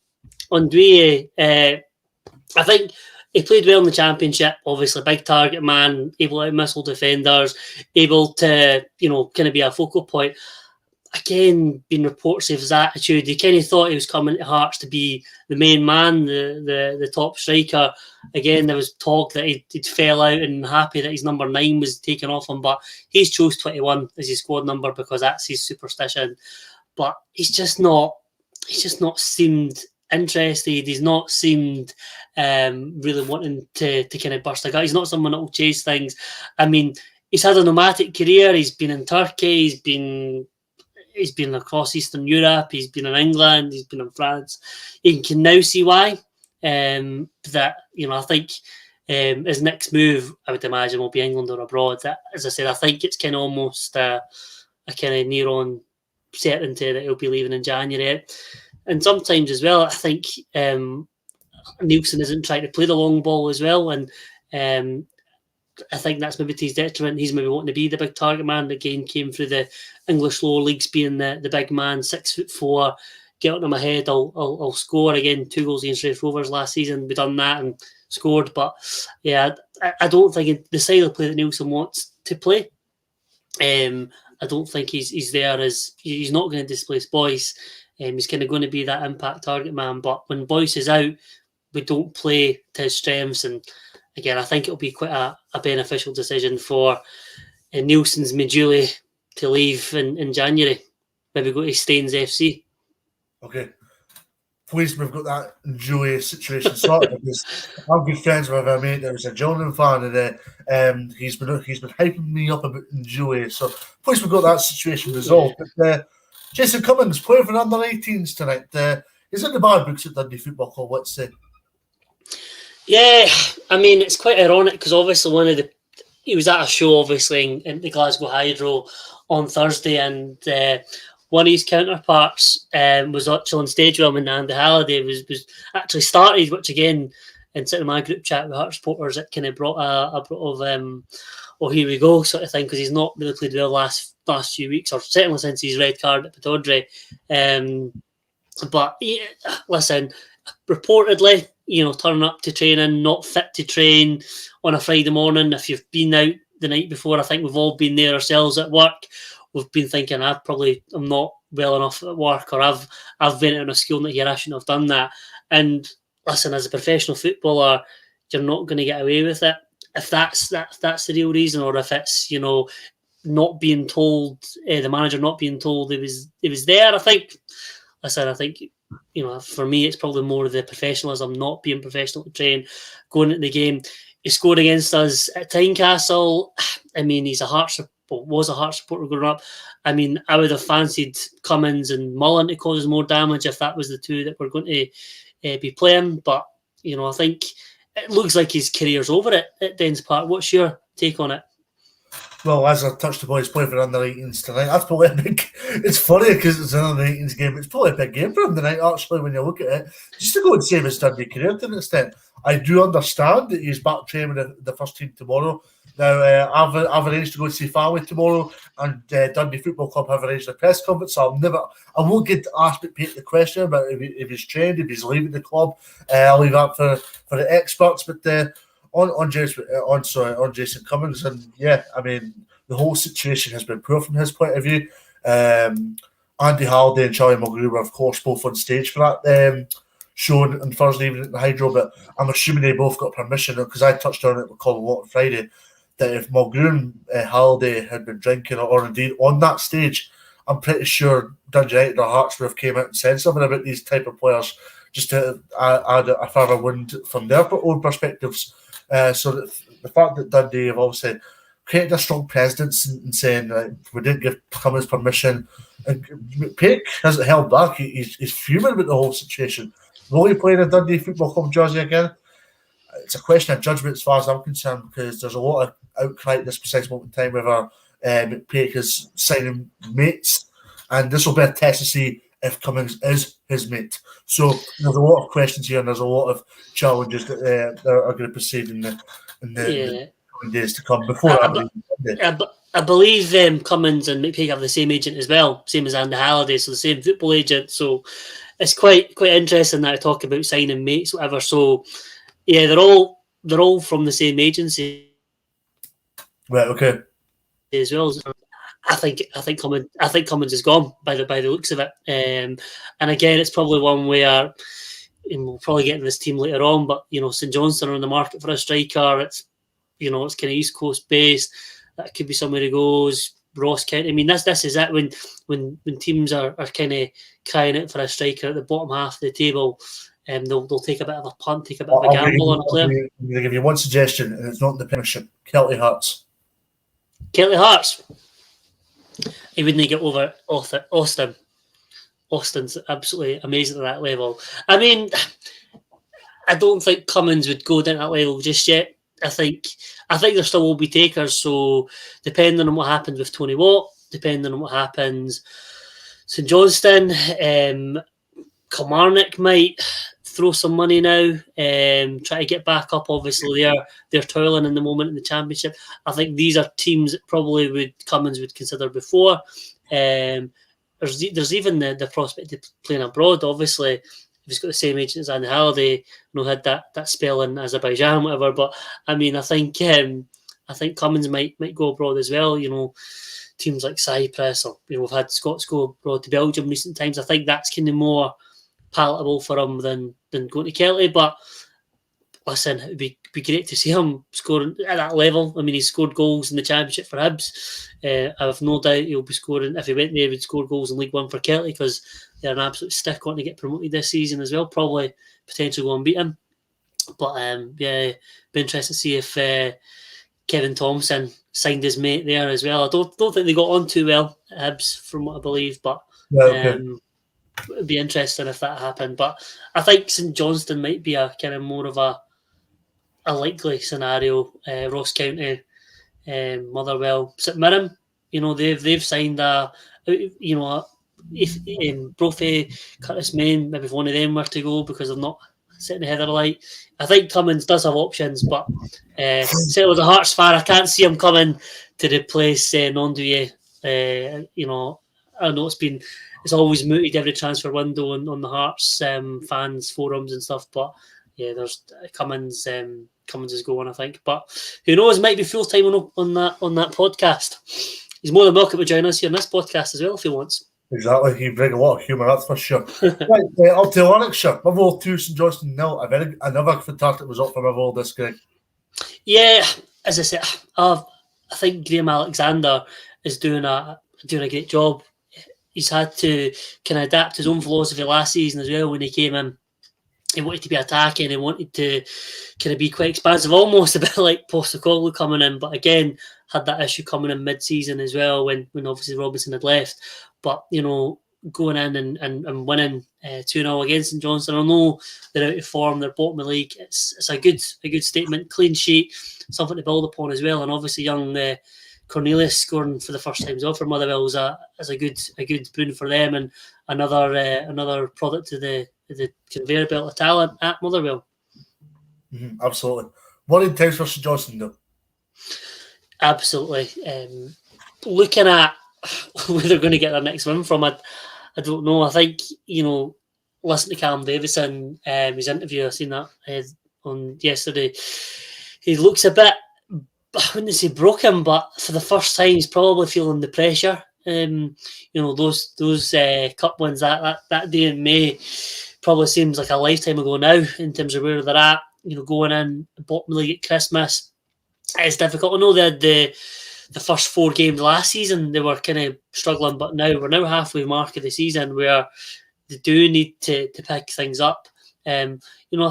Ndouye, I think he played well in the Championship, obviously, big target man, able to missile defenders, able to, kind of be a focal point. Again, been reports of his attitude. He kind of thought he was coming to Hearts to be the main man, the top striker. Again, there was talk that he'd fell out and happy that his number 9 was taken off him, but he's chose 21 as his squad number because that's his superstition. But he's just not seemed interested. He's not seemed really wanting to kind of burst a gut. He's not someone that will chase things. I mean, he's had a nomadic career. He's been in Turkey. He's been across Eastern Europe. He's been in England. He's been in France. You can now see why. That I think his next move, I would imagine, will be England or abroad. That, as I said, I think it's kind of almost a kind of near on certainty that he'll be leaving in January. And sometimes as well, I think Nielsen isn't trying to play the long ball as well, and I think that's maybe to his detriment. He's maybe wanting to be the big target man. Again, came through the English lower leagues being the big man, 6'4", get on him ahead, I'll score. Again, 2 goals against Raith Rovers last season. We've done that and scored. But yeah, I don't think the style of play that Nielsen wants to play, I don't think he's there as he's not going to displace Boyce. He's kind of going to be that impact target man. But when Boyce is out, we don't play to his strengths. And again, I think it'll be quite a beneficial decision for Nielsen's Midjuli to leave in January. Maybe go to Staines FC.
Okay. Please, we've got that Jouet situation sorted because I'm good friends with our mate that was a Jordan fan, and he's been hyping me up about Jouet. So please, we've got that situation resolved. But Jason Cummins, player for under 18s tonight. He's in the bad books at Dundee Football Club. Let's say.
Yeah, I mean, it's quite ironic because obviously he was at a show obviously in the Glasgow Hydro on Thursday, and one of his counterparts was actually on stage with him, and Andy Halliday was actually started, which again, in sitting in my group chat with Hearts supporters, it kind of brought a brought of oh, here we go sort of thing, because he's not really played well last few weeks, or certainly since his red card at Pataudry. But yeah, listen, reportedly, turning up to training, not fit to train on a Friday morning. If you've been out the night before, I think we've all been there ourselves at work. We've been thinking, I'm not well enough at work, or I've been in a school night here, I shouldn't have done that. And listen, as a professional footballer, you're not going to get away with it. If that's the real reason, or if it's not being told, the manager not being told it was there. I think for me, it's probably more of the professionalism, not being professional to train, going into the game. He scored against us at Tynecastle. I mean, was a Hearts supporter growing up. I mean, I would have fancied Cummins and Mullen to cause more damage if that was the two that were going to be playing. But, I think it looks like his career's over at Dens Park. What's your take on it?
Well, as I touched upon, he's playing for under 18s tonight. That's probably a big. It's funny because it's an under 18s game. It's probably a big game for him tonight, actually, when you look at it. Just to go and save his Dundee career to an extent. I do understand that he's back training with the first team tomorrow. Now, I've arranged to go and see family tomorrow, and Dundee Football Club have arranged a press conference. So I won't get asked the question about if he's trained, if he's leaving the club. I'll leave that for the experts. But on Jason Cummings, and yeah, I mean, the whole situation has been poor from his point of view. Andy Halliday and Charlie Mulgrew were, of course, both on stage for that show on Thursday evening at the Hydro, but I'm assuming they both got permission, because I touched on it with Colin Watt on Friday, that if Mulgrew and Halliday had been drinking or indeed on that stage, I'm pretty sure Dundee United or Hearts would have came out and said something about these type of players, just to add a further wind from their own perspectives. So that the fact that Dundee have obviously created a strong precedence in saying we didn't give Cummins permission, and McPake hasn't held back. He's fuming about the whole situation. Will he play in a Dundee Football Club jersey again? It's a question of judgment as far as I'm concerned, because there's a lot of outcry at this precise moment in time whether McPake is signing mates, and this will be a test to see if Cummings is his mate. So there's a lot of questions here, and there's a lot of challenges that are going to proceed in the coming days to come. Before
I believe Cummins and McPake have the same agent as well, same as Andy Halliday, so the same football agent. So it's quite interesting that I talk about signing mates, whatever. So yeah, they're all from the same agency,
right? Okay,
as well. I think Cummins is gone by the looks of it. And again, it's probably one where, and we'll probably get into this team later on, but St Johnstone are on the market for a striker. It's kind of East Coast based. That could be somewhere he goes. Ross County. I mean, this is it when teams are kind of crying out for a striker at the bottom half of the table. They'll take a bit of a punt, take a bit of a gamble on a player.
I'm going to give you one suggestion, and it's not in the Premiership. Celtic Hearts.
Celtic Hearts. He wouldn't get over Austin. Austin's absolutely amazing at that level. I mean, I don't think Cummins would go down that level just yet. I think there still will be takers. So depending on what happens with Tony Watt, depending on what happens, St Johnstone, Kilmarnock might throw some money now, try to get back up. Obviously, they're toiling in the moment in the Championship. I think these are teams that probably Cummins would consider before. There's even the prospect of playing abroad. Obviously, if he's got the same agent as Andy Halliday, had that spell in Azerbaijan, whatever. But I mean, I think Cummins might go abroad as well. Teams like Cyprus, or we've had Scots go abroad to Belgium in recent times. I think that's kind of more palatable for him than going to Kelty. But listen, it would be great to see him scoring at that level. I mean, he scored goals in the Championship for Hibs. I have no doubt he'll be scoring. If he went there, he would score goals in League One for Kelty, because they're an absolute stick on to get promoted this season as well. Probably potentially go and beat him. But be interested to see if Kevin Thompson signed his mate there as well. I don't think they got on too well at Hibs, from what I believe, but it'd be interesting if that happened. But I think St Johnstone might be a kind of more of a likely scenario. Ross County, Motherwell, St Mirren, they've signed if Brophy, Curtis Main, maybe if one of them were to go because they're not sitting the heather light. I think Cummins does have options, but certainly as a Hearts fan, I can't see him coming to replace Nonduye. I know it's always mooted every transfer window on the Hearts fans forums and stuff, but yeah, there's Cummins is going, I think. But who knows, might be full time on that podcast. He's more than welcome to join us here on this podcast as well if he wants.
Exactly, he bring a lot of humour, that's for sure. Right, up to Lanarkshire, Motherwell 2, St Johnstone 0. Another fantastic result for Motherwell this Greg.
Yeah, as I said, I think Graham Alexander is doing a great job. He's had to kind of adapt his own philosophy last season as well when he came in. He wanted to be attacking, he wanted to kind of be quite expansive, almost a bit like Postecoglou coming in, but again, had that issue coming in mid-season as well when obviously Robinson had left. But, going in and winning 2-0 against St Johnstone, I know they're out of form, they're bottom of the league. It's a good statement, clean sheet, something to build upon as well. And obviously young Cornelius scoring for the first time as well for Motherwell is a good boon for them, and another product to the conveyor belt of talent at Motherwell.
Absolutely. What intense for St Johnstone though?
Absolutely. Looking at where they're going to get their next win from, I don't know. I think, listen to Callum Davison, his interview, I seen that on yesterday. He looks a bit, I wouldn't say broken, but for the first time, he's probably feeling the pressure. Those cup wins that day in May probably seems like a lifetime ago now in terms of where they're at. Going in bottom league at Christmas, it's difficult. I know they had the first 4 games last season, they were kind of struggling, but we're now halfway mark of the season where they do need to pick things up. I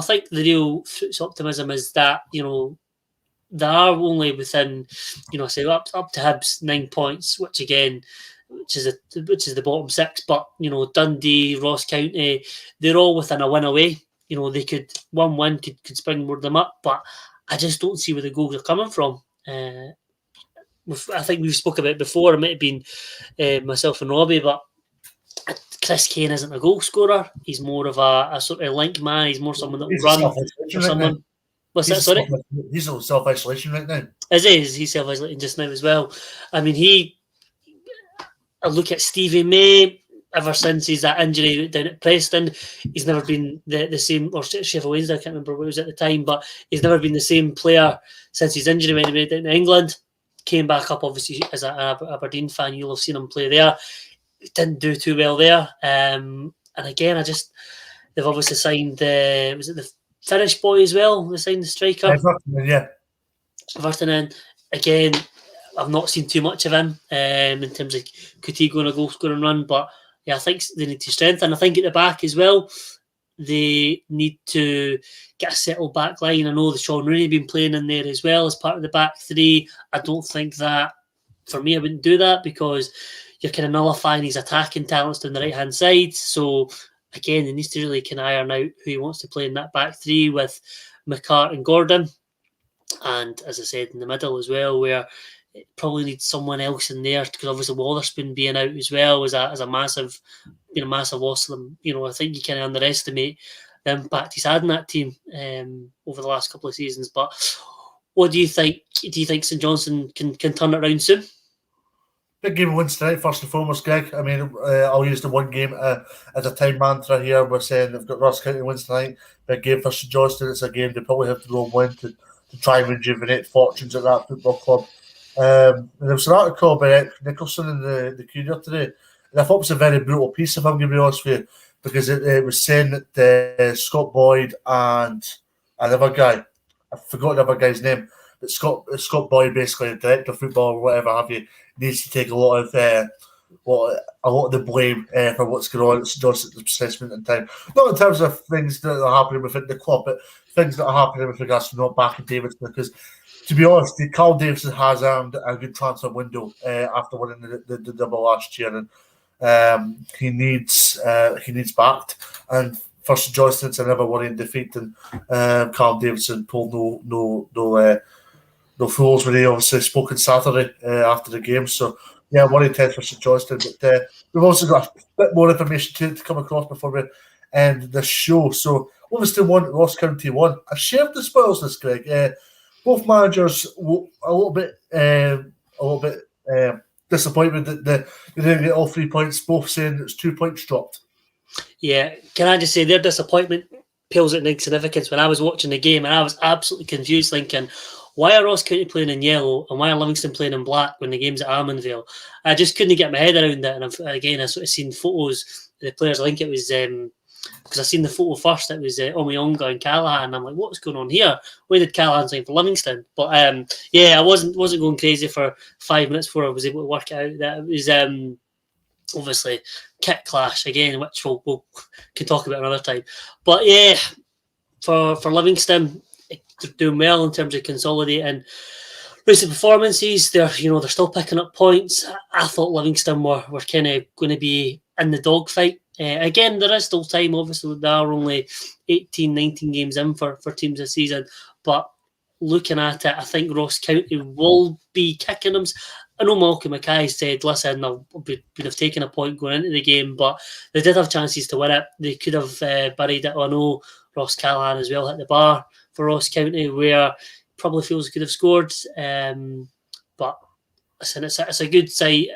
think the real fruits optimism is that, they are only within, say up to Hibs 9 points, which is the bottom 6. But Dundee, Ross County, they're all within a win away. They could one win could springboard them up, but I just don't see where the goals are coming from. I think we've spoke about it before. It might have been myself and Robbie, but Chris Kane isn't a goal scorer. He's more of a sort of link man. He's more someone that will run for someone. What's that? Sorry,
he's in self-isolation right now.
He's self-isolating just now as well. I mean, I look at Stevie May. Ever since he's that injury down at Preston, he's never been the same, or Sheffield Wednesday, I can't remember what it was at the time, but he's never been the same player since his injury when he went down to England. Came back up, obviously, as an Aberdeen fan. You'll have seen him play there. He didn't do too well there. And again, they've obviously signed, was it the Finnish boy as well? They signed the striker.
Yeah.
Virtanen, again, I've not seen too much of him in terms of could he go on a goal scoring run, but yeah, I think they need to strengthen. I think at the back as well, they need to get a settled back line. I know the Sean Rooney been playing in there as well as part of the back 3. I don't think that, for me, I wouldn't do that because you're kind of nullifying his attacking talents down the right-hand side. So, again, he needs to really kind of iron out who he wants to play in that back 3 with McCart and Gordon. And, as I said, in the middle as well, where it probably needs someone else in there because obviously Waterspoon being out as well is a massive, massive loss to them. I think you kind of underestimate the impact he's had in that team over the last couple of seasons. But what do you think? Do you think St Johnstone can turn it around soon?
Big game wins tonight, first and foremost, Greg. I mean, I'll use the one game as a time mantra here. We're saying they've got Ross County wins tonight. Big game for St Johnstone. It's a game they probably have to go and win to try and rejuvenate fortunes at that football club. And there was an article by Eric Nicholson in the Courier today, and I thought it was a very brutal piece, if I'm going to be honest with you, because it was saying that Scott Boyd and another guy, I forgot the other guy's name, but Scott Boyd, basically the director of football or whatever have you, needs to take a lot of the blame for what's going on at St Johnstone at this moment in time. Not in terms of things that are happening within the club, but things that are happening with regards to not backing Davidson, because to be honest, Carl Davidson has earned a good transfer window after winning the double last year, and he needs backed. And for St Johnstone, it's another worrying defeat, and Carl Davidson pulled no fools when he obviously spoke on Saturday after the game. So yeah, worrying test for St Johnstone. But we've also got a bit more information to come across before we end the show. So Livingston won, Ross County won. I've shared the spoils this, Greg. Both managers a little bit disappointed that they didn't get all 3 points. Both saying it's 2 points dropped.
Yeah, can I just say their disappointment pales at insignificance when I was watching the game and I was absolutely confused, thinking, why are Ross County playing in yellow and why are Livingston playing in black when the game's at Armandvale? I just couldn't get my head around it. And I sort of seen photos of the players. I think it was because I seen the photo first. It was Omiyonga and Callahan. And I'm like, what's going on here? Why did Callahan sign for Livingston? But I wasn't going crazy for 5 minutes before I was able to work it out. That it was obviously kit clash again, which we'll can talk about another time. But yeah, for Livingston, they're doing well in terms of consolidating recent performances. They're still picking up points. I thought Livingston were kind of going to be in the dogfight. Again, there is still time. Obviously, there are only 18, 19 games in for teams this season. But looking at it, I think Ross County will be kicking them. I know Malcolm Mackay said, listen, would have taken a point going into the game, but they did have chances to win it. They could have buried it. I know Ross Callaghan as well hit the bar for Ross County, where probably feels could have scored. But listen, it's a good side.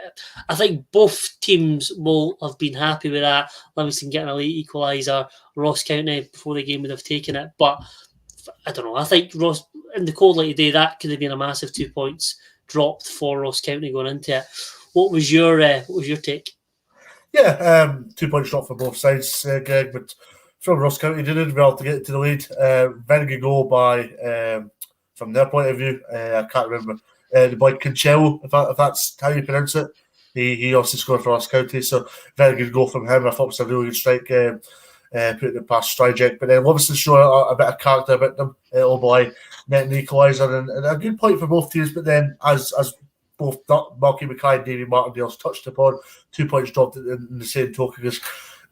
I think both teams will have been happy with that. Livingston getting a late equaliser. Ross County before the game would have taken it. But I don't know. I think Ross, in the cold light of day, that could have been a massive 2 points dropped for Ross County going into it. What was your take?
Yeah, 2 points dropped for both sides, Greg. But from Ross County, they did well to get to the lead. Very good goal by, from their point of view. I can't remember the boy Cancelo, if that's how you pronounce it. He also scored for Ross County, so very good goal from him. I thought it was a really good strike, putting it past Stryjek. But then Livingston show a bit of character about them. Old boy netting the equaliser, and a good point for both teams. But then, as both Malky Mackay and Davy Martindale's touched upon, 2 points dropped in the same token, because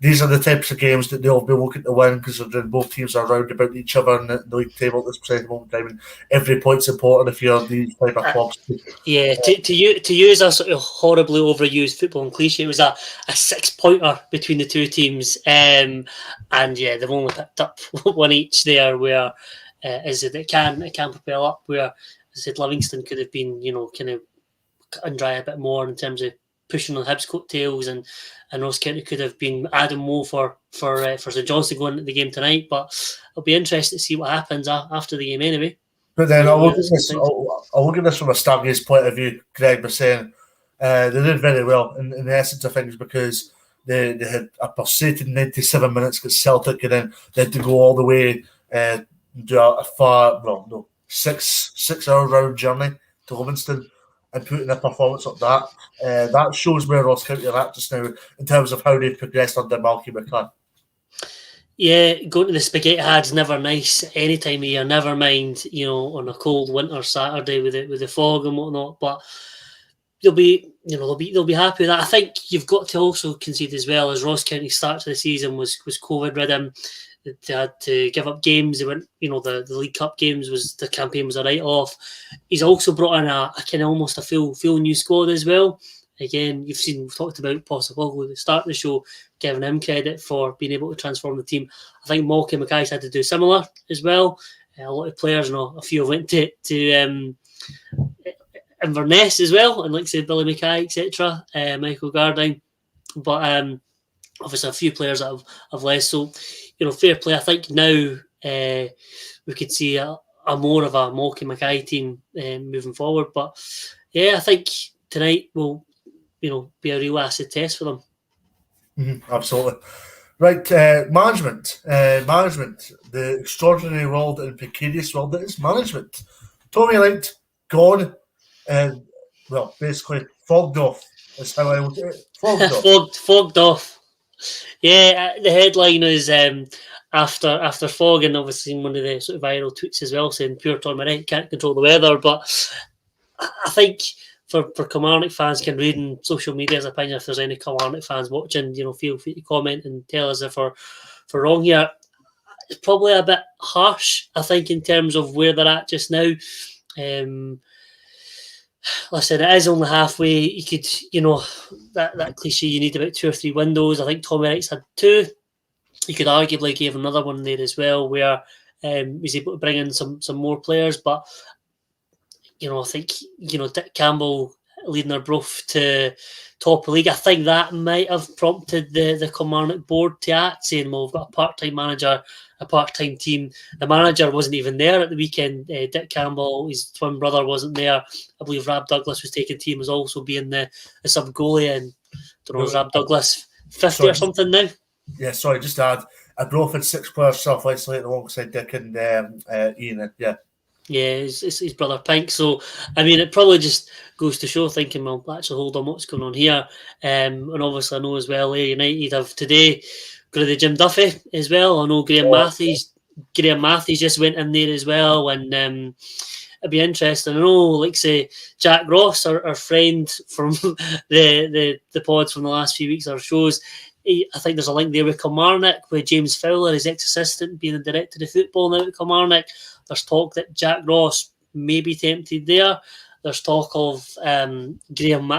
these are the types of games that they'll be looking to win, because both teams are round about each other in the league table at this present moment in time, and every point's important if you're these type of clubs.
Yeah, to use a sort of horribly overused footballing cliche, it was a 6-pointer between the two teams, and yeah, they've only picked up one each there. Where is it? It can propel up. Where, as I said, Livingston could have been, kind of cut and dry a bit more in terms of pushing on Hibs' coattails, and Ross County could have been adding more for St Johnstone going into the game tonight. But it'll be interesting to see what happens after the game anyway.
But then I'll look at this from a Stargaze point of view. Greg was saying they did very well in the essence of things, because they had a pulsating 97 minutes against Celtic, and then they had to go all the way, do a 6-hour round journey to Livingston, and put in a performance like that. That shows where Ross County are at just now in terms of how they've progressed under Malky Mackay.
Yeah, going to the Spaghetti Had's never nice any time of year. Never mind, on a cold winter Saturday with the fog and whatnot. But they'll be happy with that. I think you've got to also concede as well, as Ross County's start to the season was COVID ridden. They had to give up games. They went, the League Cup games the campaign was a write off. He's also brought in a kind of almost a full new squad as well. Again, we've talked about Postecoglou at the start of the show, giving him credit for being able to transform the team. I think Malky Mackay's had to do similar as well. A lot of players, a few went to Inverness as well, and like I said, Billy Mackay, etc., Michael Gardine. But obviously a few players that have left. So, fair play. I think now we could see a more of a Malky Mackay team moving forward. But yeah, I think tonight will be a real acid test for them.
Mm-hmm, absolutely. Right, management, the extraordinary world and precarious world that is management. Tommy Light, gone, and basically fogged off. That's how I look at it.
Fogged off. Yeah, the headline is after fogging, obviously one of the sort of viral tweets as well, saying "Pure Tommy Wright can't control the weather." But I think for Kilmarnock fans can read in social media his opinion. If there's any Kilmarnock fans watching, feel free to comment and tell us if we're wrong here. It's probably a bit harsh, I think, in terms of where they're at just now. Listen, it is only halfway. You could, that cliche, you need about 2 or 3 windows. I think Tommy Wright's had 2. You could arguably give another one there as well, where he's able to bring in some more players. But, I think, Dick Campbell leading Arbroath to top of the league, I think that might have prompted the Kilmarnock board to act, saying, well, we've got a part-time manager, a part-time team. The manager wasn't even there at the weekend. Dick Campbell, his twin brother, wasn't there. I believe Rab Douglas was taking team as also being the sub-goalie. And I don't know, is Rab Douglas 50 or something now?
Yeah, sorry, just to add, Arbroath had 6 players self-isolated alongside Dick and Ian.
Yeah, his brother Pink. So, I mean, it probably just goes to show, thinking, well, actually, hold on, what's going on here? And obviously, I know as well, United have today got the Jim Duffy as well. I know Graham Matthews just went in there as well, and it'd be interesting. I know, like say, Jack Ross, our friend from the pods from the last few weeks, our shows. I think there's a link there with Kilmarnock, with James Fowler, his ex-assistant, being the director of football now at Kilmarnock. There's talk that Jack Ross may be tempted there. There's talk of Graham.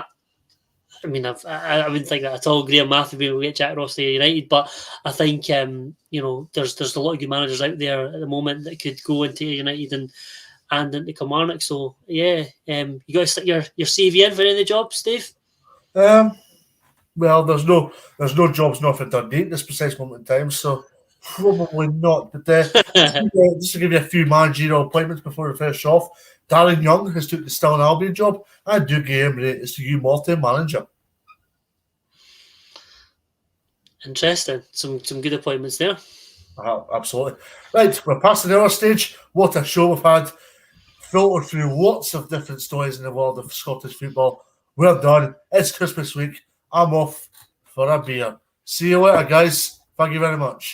I mean, I wouldn't think that at all. Graham Matthew will get Jack Ross to United, but I think there's a lot of good managers out there at the moment that could go into United and into Kilmarnock. So yeah, you got to stick your CV in for any jobs, Dave.
Well, there's no jobs north of Dundee at this precise moment in time, so probably not. But just to give you a few managerial appointments before we finish off, Darren Young has took the Stirling Albion job, and Dougie Emery is the Hugh Morton manager.
Interesting. Some good appointments there.
Absolutely. Right, we're past the hour stage. What a show we've had. Filtered through lots of different stories in the world of Scottish football. We're done. It's Christmas week. I'm off for a beer. See you later, guys. Thank you very much.